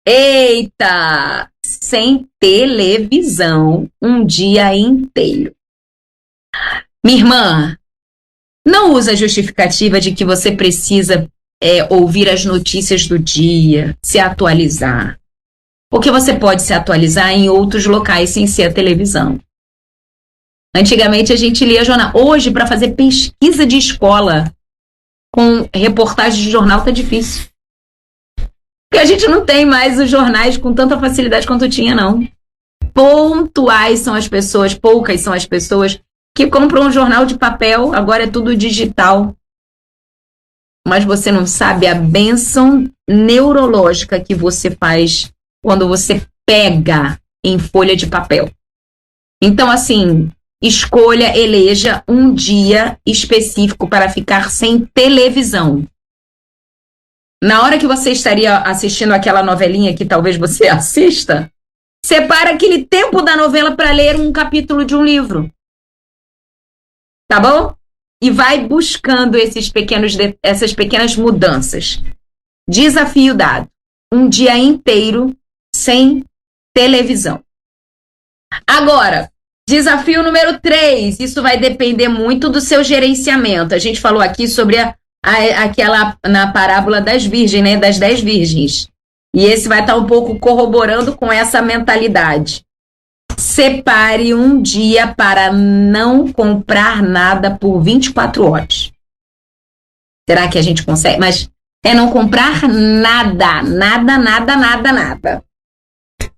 Eita! Sem televisão um dia inteiro. Minha irmã, Não usa a justificativa de que você precisa ouvir as notícias do dia, se atualizar. Porque você pode se atualizar em outros locais sem ser a televisão. Antigamente a gente lia jornal. Hoje, para fazer pesquisa de escola com reportagem de jornal, tá difícil. Porque a gente não tem mais os jornais com tanta facilidade quanto tinha, não. Pontuais são as pessoas, poucas são as pessoas que compram um jornal de papel, agora é tudo digital. Mas você não sabe a bênção neurológica que você faz quando você pega em folha de papel. Então, assim, eleja um dia específico para ficar sem televisão. Na hora que você estaria assistindo aquela novelinha que talvez você assista, separa aquele tempo da novela para ler um capítulo de um livro. Tá bom? E vai buscando essas pequenas mudanças. Desafio dado. Um dia inteiro sem televisão. Agora, desafio número 3. Isso vai depender muito do seu gerenciamento. A gente falou aqui sobre aquela na parábola das virgens, né? Das 10 virgens. E esse vai estar um pouco corroborando com essa mentalidade. Separe um dia para não comprar nada por 24 horas. Será que a gente consegue? Mas é não comprar nada.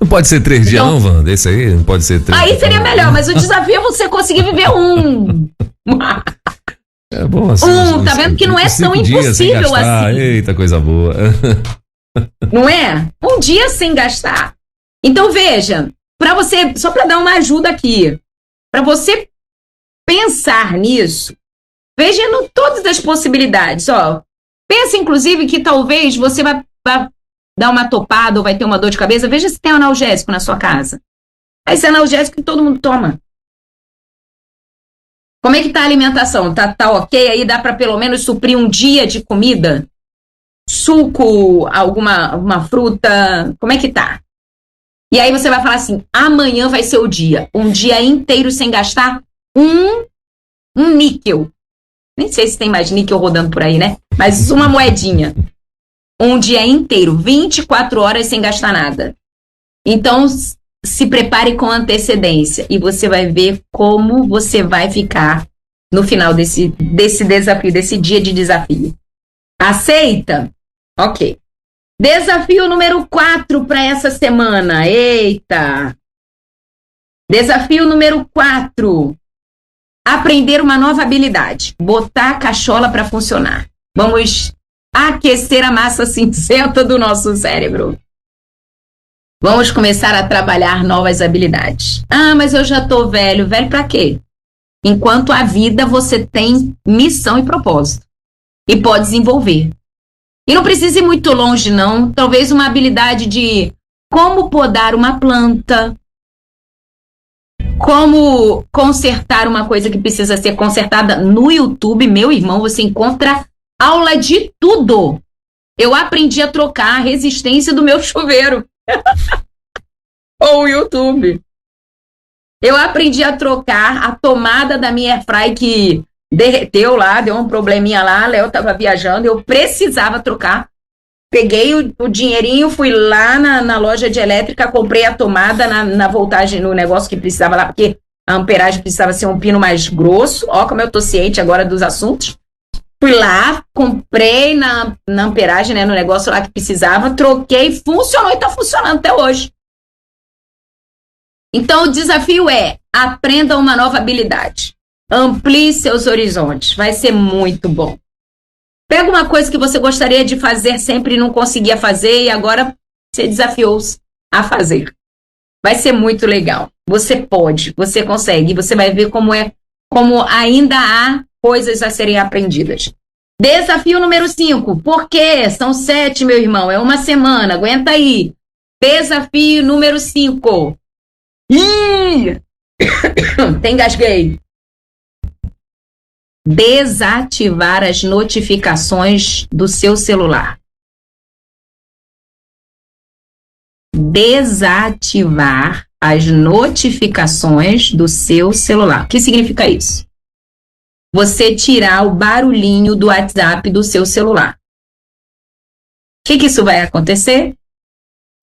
Não pode ser 3 dias não, Wanda? Esse aí não pode ser 3. Aí seria melhor, mas o desafio é você conseguir viver um. É bom assim. Tá vendo que não é tão impossível assim. Eita, coisa boa. Não é? Um dia sem gastar. Então veja, para você, só para dar uma ajuda aqui, para você pensar nisso, veja todas as possibilidades. Ó, pensa inclusive que talvez você vai dar uma topada ou vai ter uma dor de cabeça. Veja se tem analgésico na sua casa. Esse analgésico que todo mundo toma. Como é que tá a alimentação? Tá ok? Aí dá para pelo menos suprir um dia de comida? Suco, alguma fruta? Como é que tá? E aí você vai falar assim, amanhã vai ser o dia. Um dia inteiro sem gastar um níquel. Nem sei se tem mais níquel rodando por aí, né? Mas uma moedinha. Um dia inteiro, 24 horas sem gastar nada. Então, se prepare com antecedência e você vai ver como você vai ficar no final desse desafio, desse dia de desafio. Aceita? Ok. Desafio número 4 para essa semana. Eita! Desafio número 4. Aprender uma nova habilidade. Botar a cachola para funcionar. Vamos aquecer a massa cinzenta do nosso cérebro. Vamos começar a trabalhar novas habilidades. Ah, mas eu já tô velho. Velho pra quê? Enquanto a vida você tem missão e propósito. E pode desenvolver. E não precisa ir muito longe, não. Talvez uma habilidade de como podar uma planta. Como consertar uma coisa que precisa ser consertada. No YouTube, meu irmão, você encontra aula de tudo. Eu aprendi a trocar a resistência do meu chuveiro. Ou o YouTube. Eu aprendi a trocar a tomada da minha airfryer que derreteu lá, deu um probleminha lá, Léo tava viajando, eu precisava trocar. Peguei o dinheirinho, fui lá na loja de elétrica, comprei a tomada na voltagem, no negócio que precisava lá, porque a amperagem precisava ser um pino mais grosso. Ó, como eu tô ciente agora dos assuntos. Fui lá, comprei na amperagem, né, no negócio lá que precisava, troquei, funcionou e tá funcionando até hoje. Então, o desafio é, aprenda uma nova habilidade. Amplie seus horizontes, vai ser muito bom. Pega uma coisa que você gostaria de fazer sempre e não conseguia fazer e agora você desafiou-se a fazer. Vai ser muito legal. Você pode, você consegue, você vai ver como ainda há coisas a serem aprendidas. Desafio número 5. Por quê? São 7, meu irmão. É uma semana. Aguenta aí. Desafio número 5. Ih! Até engasguei. Desativar as notificações do seu celular. Desativar as notificações do seu celular. O que significa isso? você tirar o barulhinho do WhatsApp do seu celular. O que isso vai acontecer?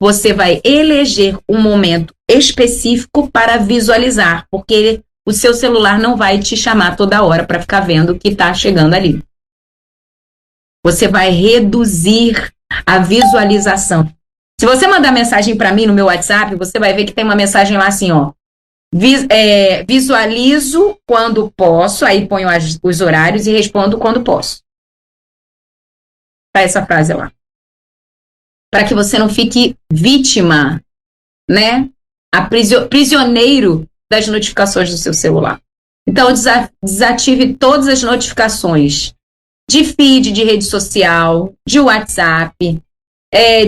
Você vai eleger um momento específico para visualizar, porque o seu celular não vai te chamar toda hora para ficar vendo o que está chegando ali. Você vai reduzir a visualização. Se você mandar mensagem para mim no meu WhatsApp, você vai ver que tem uma mensagem lá assim, ó. Visualizo quando posso, aí ponho os horários e respondo quando posso. Tá essa frase lá. Para que você não fique vítima, né? Prisioneiro das notificações do seu celular. Então, desative todas as notificações de feed, de rede social, de WhatsApp,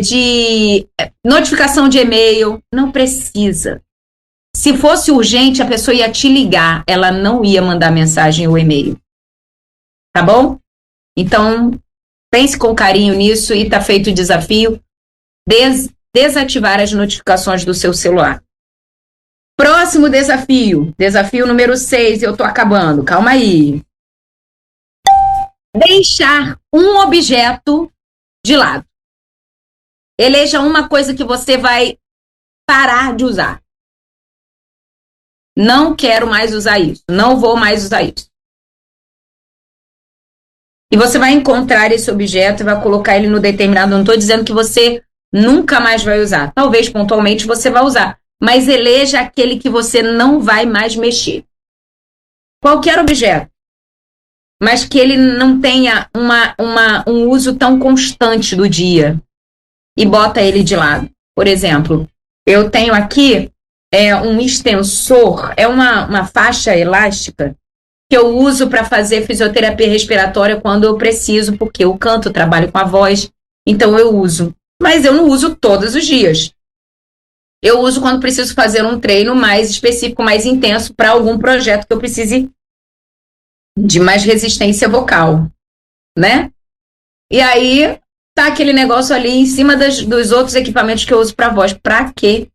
de notificação de e-mail. Não precisa. Se fosse urgente, a pessoa ia te ligar, ela não ia mandar mensagem ou e-mail. Tá bom? Então, pense com carinho nisso e tá feito o desafio. Desativar as notificações do seu celular. Próximo desafio. Desafio número 6, eu tô acabando. Calma aí. Deixar um objeto de lado. Eleja uma coisa que você vai parar de usar. Não quero mais usar isso. Não vou mais usar isso. E você vai encontrar esse objeto e vai colocar ele no determinado. Não estou dizendo que você nunca mais vai usar. Talvez pontualmente você vai usar. Mas eleja aquele que você não vai mais mexer. Qualquer objeto. Mas que ele não tenha um uso tão constante do dia. E bota ele de lado. Por exemplo, eu tenho aqui um extensor, uma faixa elástica que eu uso para fazer fisioterapia respiratória quando eu preciso, porque eu canto, trabalho com a voz, então eu uso. Mas eu não uso todos os dias. Eu uso quando preciso fazer um treino mais específico, mais intenso, para algum projeto que eu precise de mais resistência vocal, né? E aí, tá aquele negócio ali em cima dos outros equipamentos que eu uso para voz. Para quê?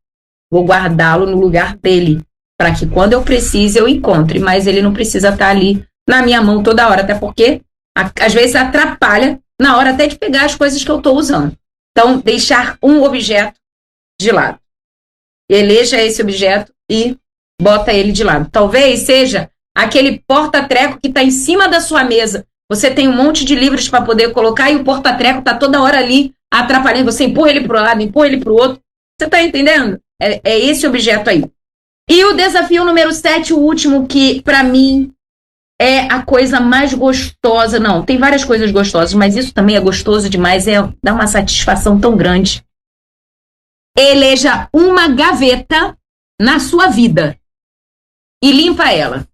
Vou guardá-lo no lugar dele, para que quando eu precise eu encontre, mas ele não precisa estar ali na minha mão toda hora, até porque às vezes atrapalha na hora até de pegar as coisas que eu estou usando. Então, deixar um objeto de lado. Eleja esse objeto e bota ele de lado. Talvez seja aquele porta-treco que está em cima da sua mesa. Você tem um monte de livros para poder colocar e o porta-treco está toda hora ali atrapalhando. Você empurra ele para o lado, empurra ele para o outro. Você está entendendo? É esse objeto aí. E o desafio número 7, o último, que para mim é a coisa mais gostosa. Não, tem várias coisas gostosas, mas isso também é gostoso demais. Dá uma satisfação tão grande. Eleja uma gaveta na sua vida e limpa ela.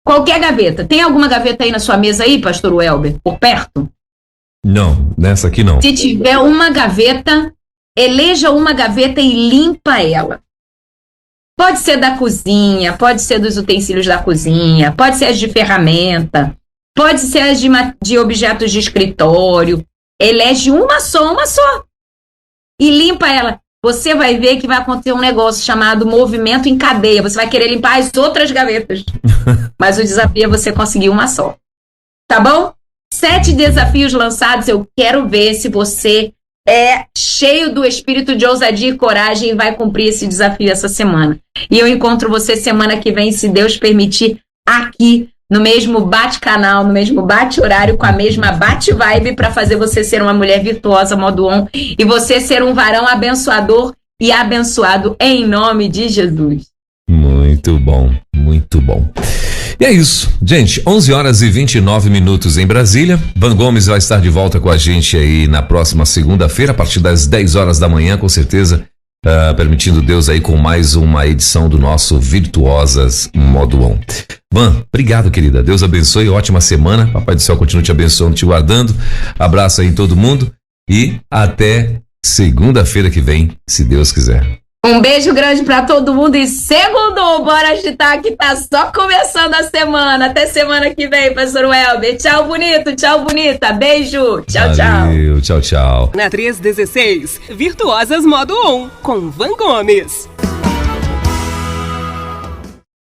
Qualquer gaveta. Tem alguma gaveta aí na sua mesa aí, pastor Welber? Por perto? Não, nessa aqui não. Se tiver uma gaveta, eleja uma gaveta e limpa ela. Pode ser da cozinha, pode ser dos utensílios da cozinha, pode ser as de ferramenta, pode ser as de objetos de escritório. Elege uma só. E limpa ela. Você vai ver que vai acontecer um negócio chamado movimento em cadeia. Você vai querer limpar as outras gavetas. Mas o desafio é você conseguir uma só. Tá bom? 7 desafios lançados. Eu quero ver se você é cheio do espírito de ousadia e coragem e vai cumprir esse desafio essa semana. E eu encontro você semana que vem, se Deus permitir, aqui no mesmo bate-canal, no mesmo bate-horário, com a mesma bate-vibe, para fazer você ser uma mulher virtuosa, modo on, e você ser um varão abençoador e abençoado em nome de Jesus. Muito bom, muito bom. E é isso, gente, 11h29 em Brasília. Van Gomes vai estar de volta com a gente aí na próxima segunda-feira, a partir das 10 horas da manhã, com certeza, permitindo Deus aí com mais uma edição do nosso Virtuosas Modo On. Van, obrigado, querida. Deus abençoe, ótima semana. Papai do Céu continue te abençoando, te guardando. Abraço aí em todo mundo e até segunda-feira que vem, se Deus quiser. Um beijo grande pra todo mundo e segundo, bora agitar que tá só começando a semana. Até semana que vem, pastor Welber. Tchau, bonito, tchau, bonita. Beijo. Tchau, Valeu, tchau. Na 316, Virtuosas Modo On, com Van Gomes.